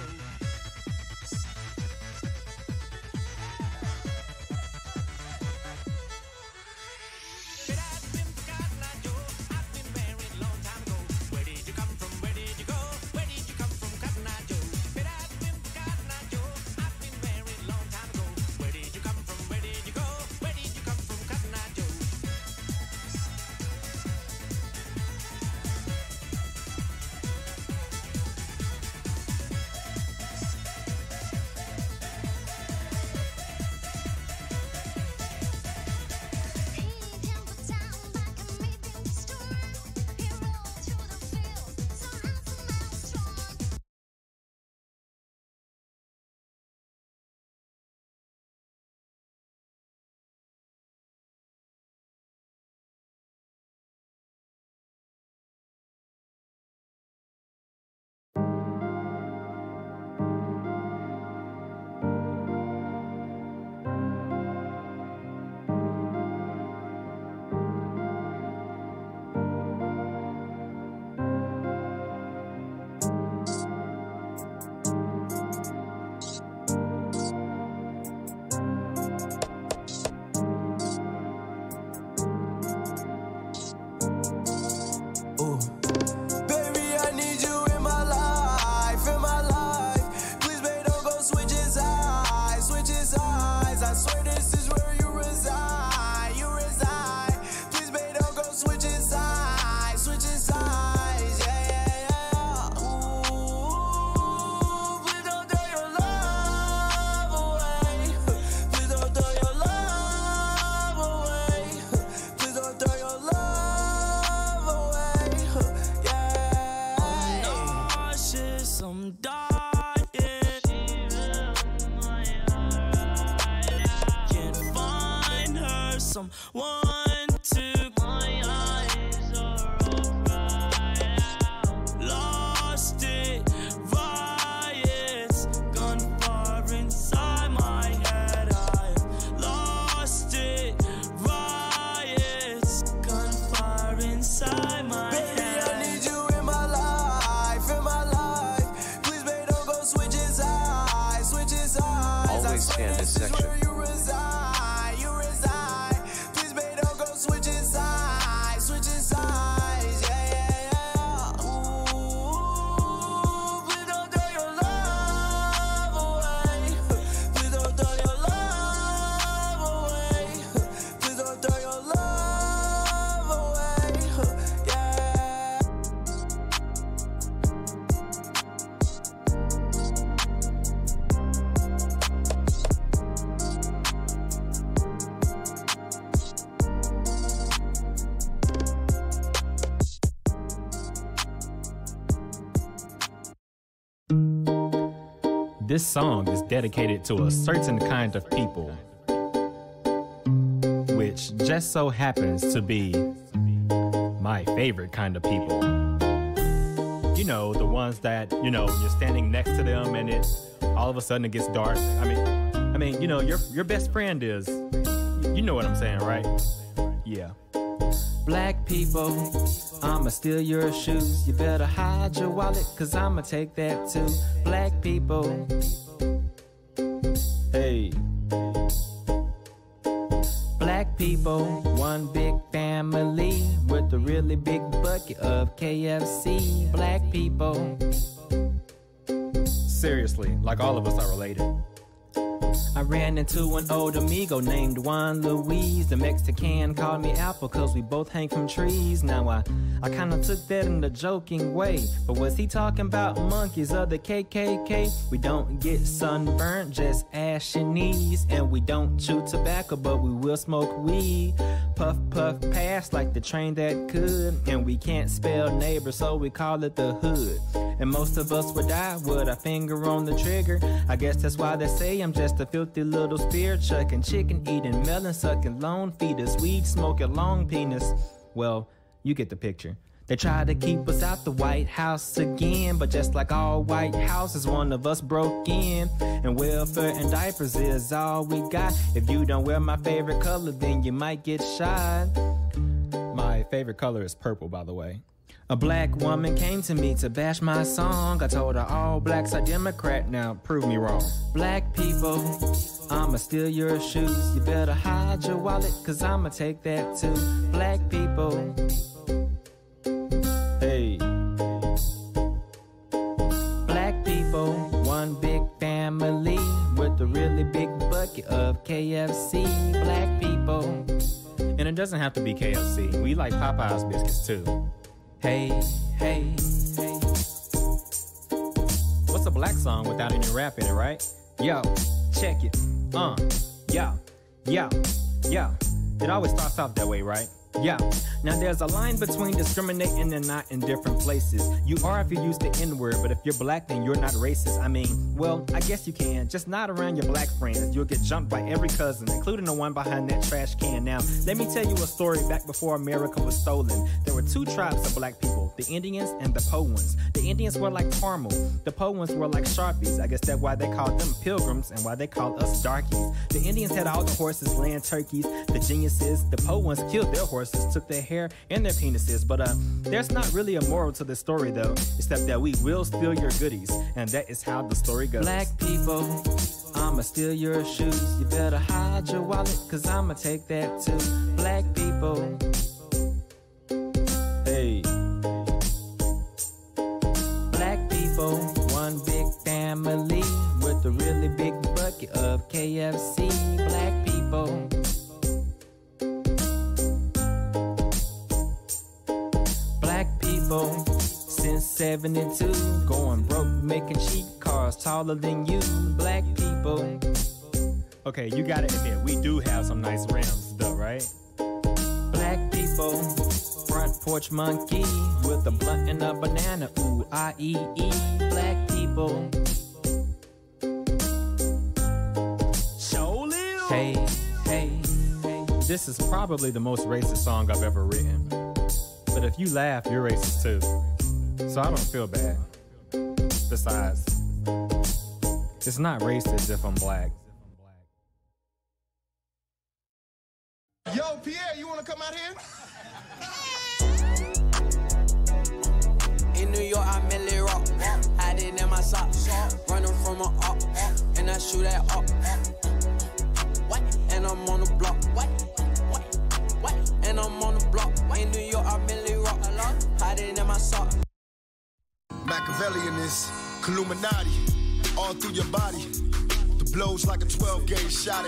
Someone took my eyes are alright. Lost it, riots, gunfire inside my head. I lost it, riots, gunfire inside my head. Baby, I need you in my life, in my life. Please, babe, don't go switch his eyes, switch his eyes. Always scan his section. Where you reside, you reside. Switch his eyes, yeah, yeah, yeah. Ooh, please don't throw your love away. Please don't throw your love away. Please don't throw your love away, yeah. This song is dedicated to a certain kind of people, which just so happens to be my favorite kind of people. You know, the ones that, you know, you're standing next to them and it all of a sudden it gets dark. I mean, you know, your best friend is, you know what I'm saying, right? Yeah. Black people, I'ma steal your shoes. You better hide your wallet, cause I'ma take that too. Black people, hey. Black people, one big family with a really big bucket of KFC. Black people, seriously, like all of us are related. I ran into an old amigo named Juan Luis. The Mexican called me Apple cause we both hang from trees. Now I kinda took that in a joking way, but was he talking about monkeys or the KKK? We don't get sunburnt, just ashy knees. And we don't chew tobacco, but we will smoke weed. Puff, puff, pass like the train that could. And we can't spell neighbor, so we call it the hood. And most of us would die with a finger on the trigger. I guess that's why they say I'm just a filthy little spear chucking, chicken eating, melon sucking, lone fetus, weed smoking, long penis. Well, you get the picture. They try to keep us out the White House again, but just like all White Houses, one of us broke in, and welfare and diapers is all we got. If you don't wear my favorite color, then you might get shot. My favorite color is purple, by the way. A black woman came to me to bash my song. I told her all blacks are Democrat. Now prove me wrong. Black people, I'ma steal your shoes. You better hide your wallet, cause I'ma take that too. Black people, hey. Black people, one big family with a really big bucket of KFC. Black people, and it doesn't have to be KFC. We like Popeye's biscuits too. Hey, hey, hey. What's a black song without any rap in it, right? Yo, check it. Yo, yo, yo. It always starts off that way, right? Yeah. Now there's a line between discriminating and not in different places. You are if you use the N-word, but if you're black, then you're not racist. I mean, well, I guess you can. Just not around your black friends. You'll get jumped by every cousin, including the one behind that trash can. Now, let me tell you a story back before America was stolen. There were two tribes of black people, the Indians and the Powans. The Indians were like caramel. The Powans were like Sharpies. I guess that's why they called them pilgrims and why they called us darkies. The Indians had all the horses, land turkeys, the geniuses. The Powans killed their horses, took their hair and their penises. But there's not really a moral to this story though, except that we will steal your goodies, and that is how the story goes. Black people, I'ma steal your shoes. You better hide your wallet, cause I'ma take that too. Black people, hey. Black people, one big family with a really big bucket of KFC. Black people, since 72, going broke, making cheap cars taller than you. Black people. Okay, you gotta admit, we do have some nice rims though, right? Black people, front porch monkey with a blunt and a banana. Ooh, I-E-E. Black people. Hey, hey, hey. This is probably the most racist song I've ever written. But if you laugh, you're racist too. So I don't feel bad. Besides, it's not racist if I'm black. Yo, Pierre, you wanna come out here? In New York, I merely rock. Hiding in my socks. Running from a up. And I shoot at up. And I'm on the block. And I'm on the block. In New York, I merely rock. Hiding in my socks. Machiavellian is Illuminati, all through your body. The blows like a 12-gauge shot.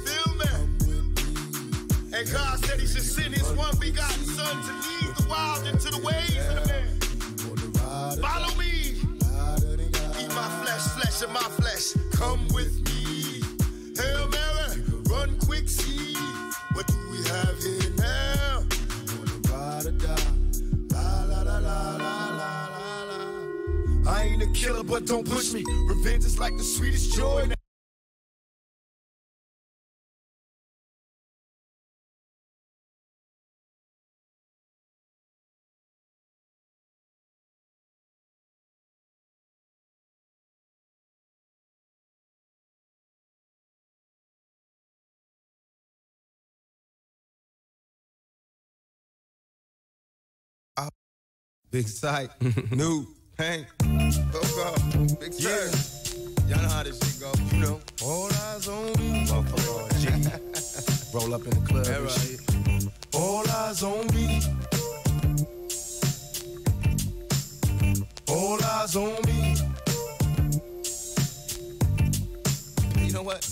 Feel me? And God said he should send his one begotten son to lead the wild into the ways of the man. Follow me. Eat my flesh, flesh of my flesh. Come with me. Hail Mary, run quick, see. What do we have here now? Ride or die. La la la la la la la. I ain't a killer, but don't push me. Revenge is like the sweetest joy. Big sight, new, Hank, big sight. Y'all know how this shit go, you know. All eyes on me, motherfucker. G. Roll up in the club and shit. All eyes on me. All eyes on me. You know what?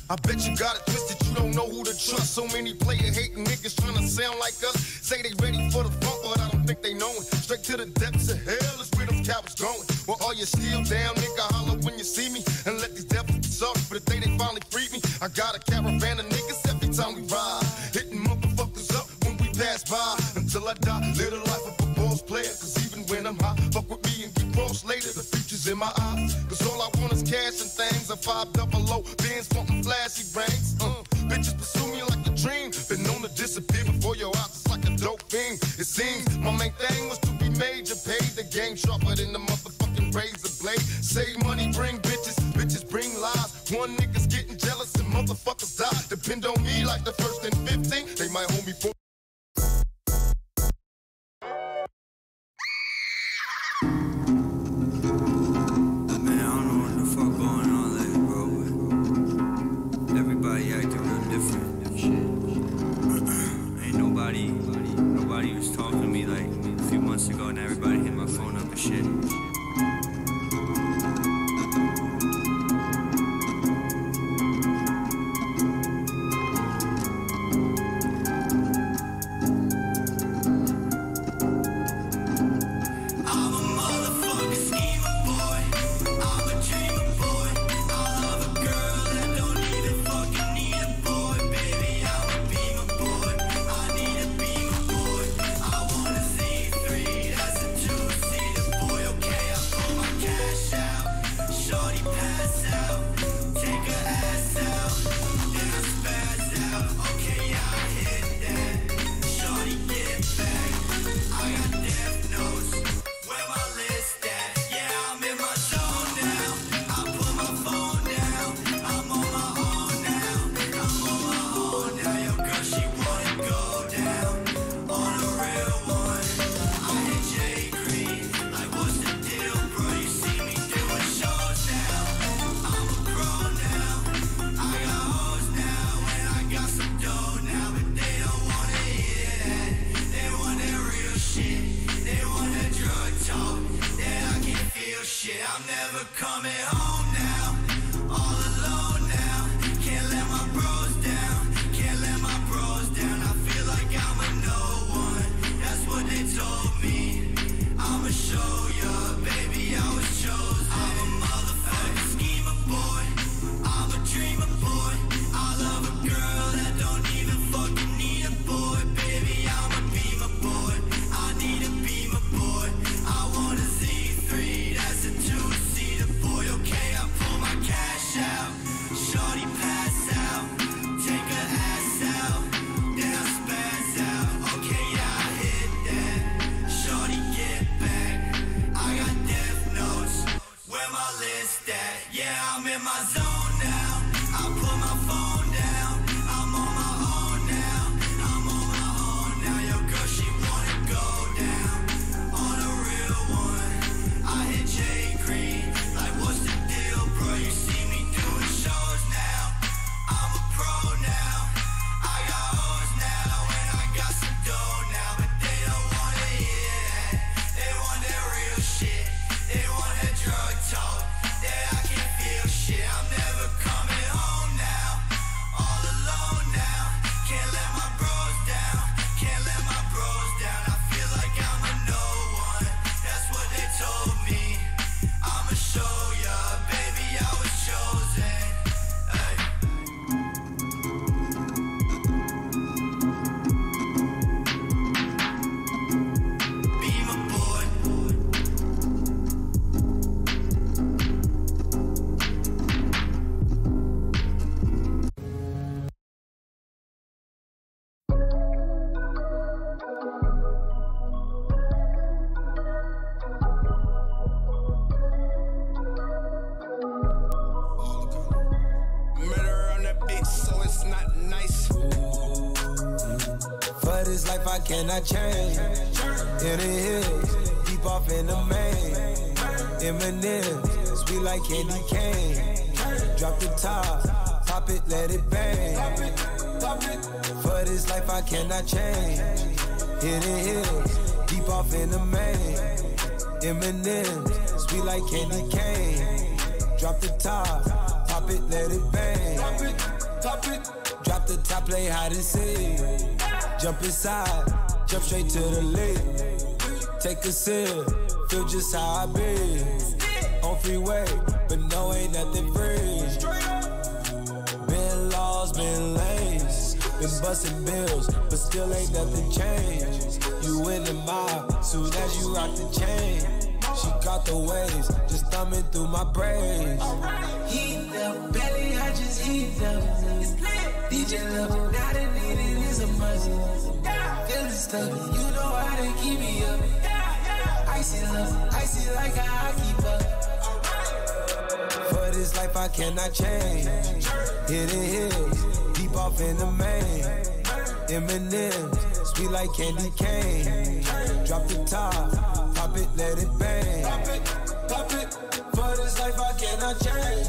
I bet you got it twisted, you don't know who to trust. So many player hating niggas trying to sound like us. Say they ready for the funk, but I don't think they know it. Straight to the depths of hell is where them cowards going. Well, all you still down, nigga, holler when you see me. And let these devils be sorry for the day they finally freed me. I got a caravan of niggas every time we ride. Hitting motherfuckers up when we pass by. Until I die, live the life of a boss player. Cause even when I'm high, fuck with me and get cross later. The future's in my eyes. Cause all I want is cash and things. A 500 Benz wanting flashy rings. Bitches pursue me like a dream. Been known to disappear before your eyes. It's like a dope thing. It seems game sharper than the motherfucking razor blade. Save money, bring bitches, bitches bring lies. One nigga's getting jealous and motherfuckers die. Depend on me like the first and 15. They might hold me for. Man, I don't know what the fuck going on lately, bro. Everybody acting real different. Shit. Ain't nobody was talking to me like a few months ago, and everybody hit my phone up and shit. I cannot change. In the hills, deep off in the main. M&M's, sweet like candy cane. Drop the top, pop it, let it bang. For this life I cannot change. In the hills, deep off in the main. M&M's, sweet like candy cane. Drop the top, pop it, let it bang. Drop the top, play hide and seek. Jump inside, jump straight to the lake. Take a sip, feel just how I be. On freeway, but no, ain't nothing free. Been lost, been lanes, been busting bills, but still ain't nothing changed. You in the mob, soon as you rock the chain. She caught the waves, just thumbing through my braids. Heat up, belly, I just heat up. DJ level, now the needed is a must. Feeling stuck, you know how to keep me up. I icy love, icy like a hockey puck. For this life I cannot change. Hidden hills, deep off in the main. M&M's, sweet like candy cane. Drop the top, pop it, let it bang. Pop it, for this life I cannot change.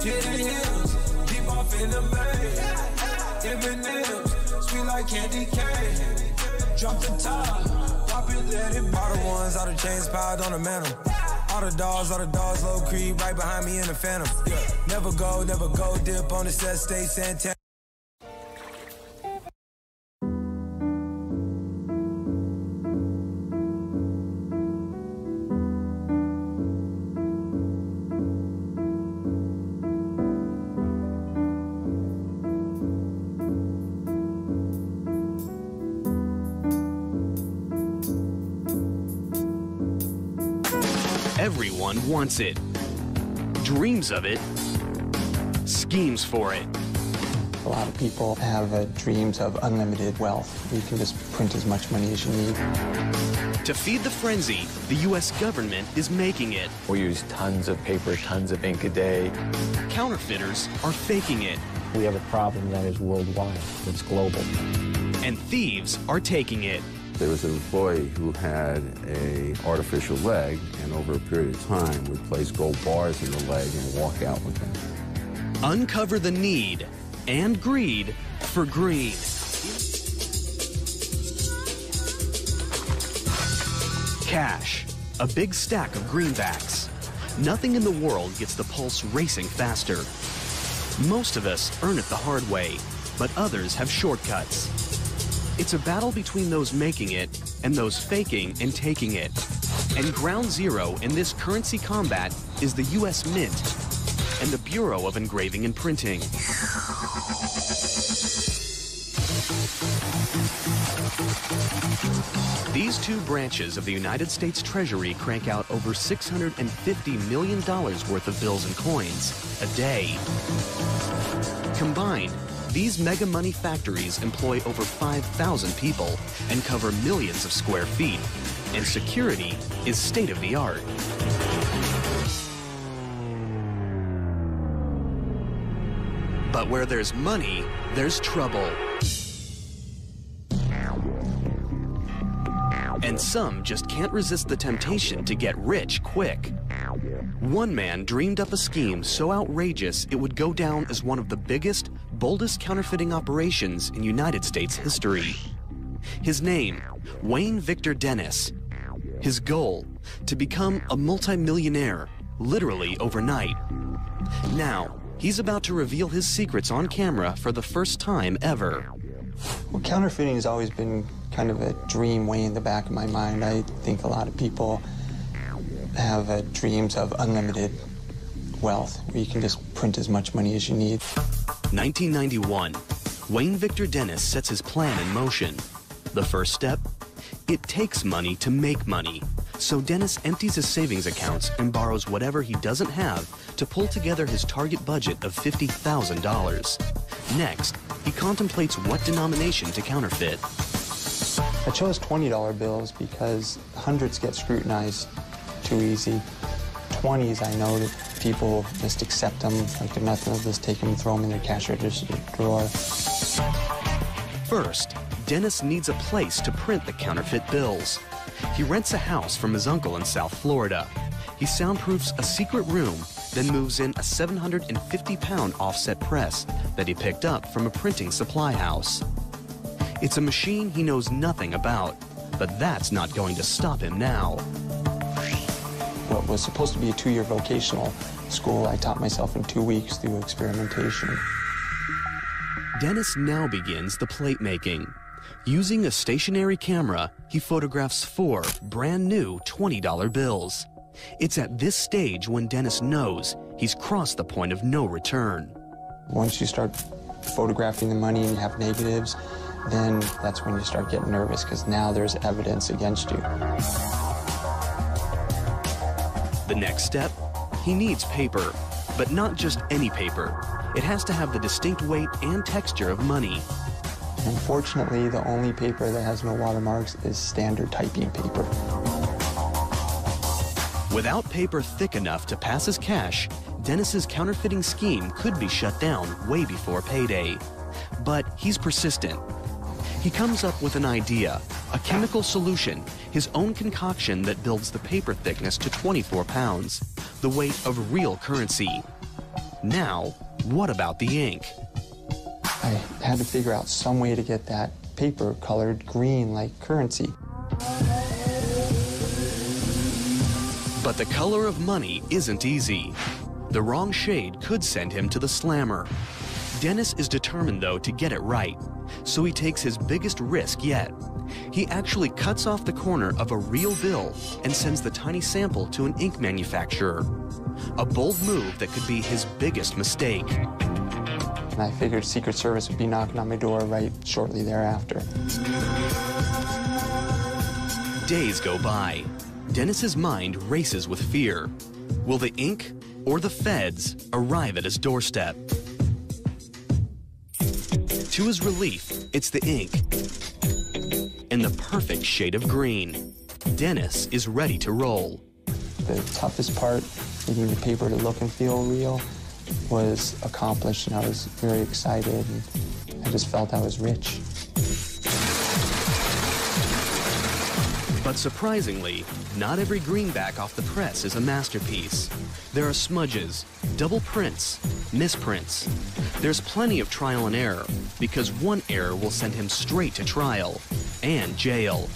Hidden hills, deep off in the main. M&M's, sweet like candy cane. Drop the top, pop it, let it bang. All the ones, all the chains piled on the mantle. All the dogs, low creep, right behind me in the phantom. Yeah. Never go, dip on the set, stay Santana. Everyone wants it, dreams of it, schemes for it. A lot of people have dreams of unlimited wealth. You can just print as much money as you need. To feed the frenzy, the U.S. government is making it. We use tons of paper, tons of ink a day. Counterfeiters are faking it. We have a problem that is worldwide. It's global. And thieves are taking it. There was an employee who had an artificial leg, and over a period of time would place gold bars in the leg and walk out with them. Uncover the need and greed for green. Cash, a big stack of greenbacks. Nothing in the world gets the pulse racing faster. Most of us earn it the hard way, but others have shortcuts. It's a battle between those making it and those faking and taking it. And ground zero in this currency combat is the U.S. Mint and the Bureau of Engraving and Printing. These two branches of the United States Treasury crank out over $650 million worth of bills and coins a day. Combined, these mega money factories employ over 5,000 people and cover millions of square feet, and security is state-of-the-art. But where there's money, there's trouble. And some just can't resist the temptation to get rich quick. One man dreamed up a scheme so outrageous it would go down as one of the biggest, boldest counterfeiting operations in United States history. His name, Wayne Victor Dennis. His goal, to become a multimillionaire, literally overnight. Now, he's about to reveal his secrets on camera for the first time ever. Well, counterfeiting has always been kind of a dream way in the back of my mind. I think a lot of people have dreams of unlimited wealth, where you can just print as much money as you need. 1991, Wayne Victor Dennis sets his plan in motion. The first step? It takes money to make money. So Dennis empties his savings accounts and borrows whatever he doesn't have to pull together his target budget of $50,000. Next, he contemplates what denomination to counterfeit. I chose $20 bills because hundreds get scrutinized too easy. 20s, I know that people just accept them, like the method of just take them and throw them in their cash register drawer. First, Dennis needs a place to print the counterfeit bills. He rents a house from his uncle in South Florida. He soundproofs a secret room, then moves in a 750-pound offset press that he picked up from a printing supply house. It's a machine he knows nothing about, but that's not going to stop him now. What was supposed to be a 2-year vocational school, I taught myself in 2 weeks through experimentation. Dennis now begins the plate making. Using a stationary camera, he photographs 4 brand new $20 bills. It's at this stage when Dennis knows he's crossed the point of no return. Once you start photographing the money and you have negatives, then that's when you start getting nervous, because now there's evidence against you. The next step? He needs paper, but not just any paper. It has to have the distinct weight and texture of money. Unfortunately, the only paper that has no watermarks is standard typing paper. Without paper thick enough to pass as cash, Dennis's counterfeiting scheme could be shut down way before payday. But he's persistent. He comes up with an idea, a chemical solution, his own concoction that builds the paper thickness to 24 pounds, the weight of real currency. Now, what about the ink? I had to figure out some way to get that paper colored green like currency. But the color of money isn't easy. The wrong shade could send him to the slammer. Dennis is determined, though, to get it right, so he takes his biggest risk yet. He actually cuts off the corner of a real bill and sends the tiny sample to an ink manufacturer. A bold move that could be his biggest mistake. And I figured Secret Service would be knocking on my door right shortly thereafter. Days go by. Dennis's mind races with fear. Will the ink or the feds arrive at his doorstep? To his relief, it's the ink in the perfect shade of green. Dennis is ready to roll. The toughest part, getting the paper to look and feel real, was accomplished, and I was very excited, and I just felt I was rich. But surprisingly, not every greenback off the press is a masterpiece. There are smudges, double prints, misprints. There's plenty of trial and error, because one error will send him straight to trial and jail.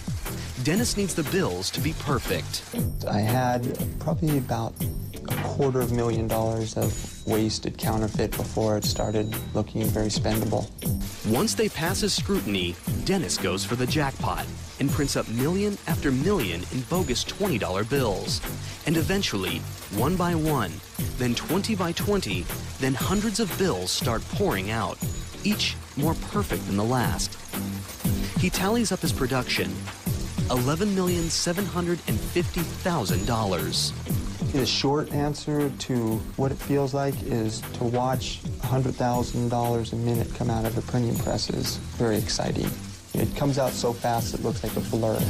Dennis needs the bills to be perfect. I had probably about $250,000 of wasted counterfeit before it started looking very spendable. Once they pass his scrutiny, Dennis goes for the jackpot and prints up million after million in bogus $20 bills. And eventually, one by one, then 20 by 20, then hundreds of bills start pouring out, each more perfect than the last. He tallies up his production, $11,750,000. The short answer to what it feels like is to watch $100,000 a minute come out of the printing press is very exciting. It comes out so fast it looks like a blur. And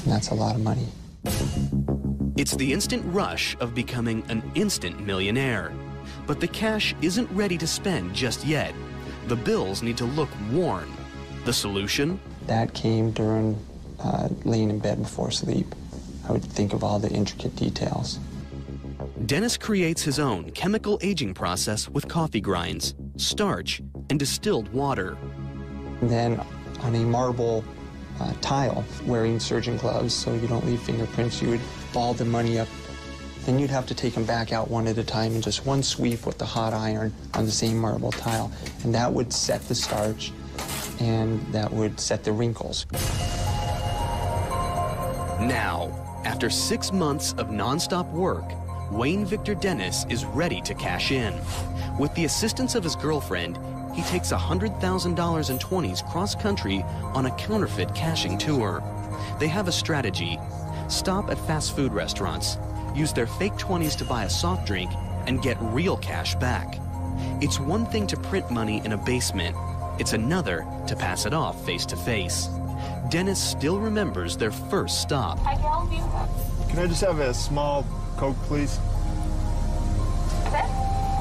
that's a lot of money. It's the instant rush of becoming an instant millionaire. But the cash isn't ready to spend just yet. The bills need to look worn. The solution? That came during laying in bed before sleep. I would think of all the intricate details. Dennis creates his own chemical aging process with coffee grinds, starch, and distilled water. And then on a marble tile, wearing surgeon gloves so you don't leave fingerprints, you would ball the money up. Then you'd have to take them back out one at a time in just one sweep with the hot iron on the same marble tile. And that would set the starch, and that would set the wrinkles. Now, after 6 months of nonstop work, Wayne Victor Dennis is ready to cash in. With the assistance of his girlfriend, he takes $100,000 in 20s cross-country on a counterfeit cashing tour. They have a strategy. Stop at fast food restaurants, use their fake 20s to buy a soft drink, and get real cash back. It's one thing to print money in a basement. It's another to pass it off face-to-face. Dennis still remembers their first stop. I can help you. Can I just have a small Coke, please?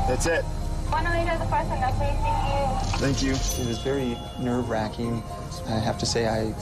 That's it. Want to leave the first one, please? Thank you. Thank you. It was very nerve-wracking. I have to say I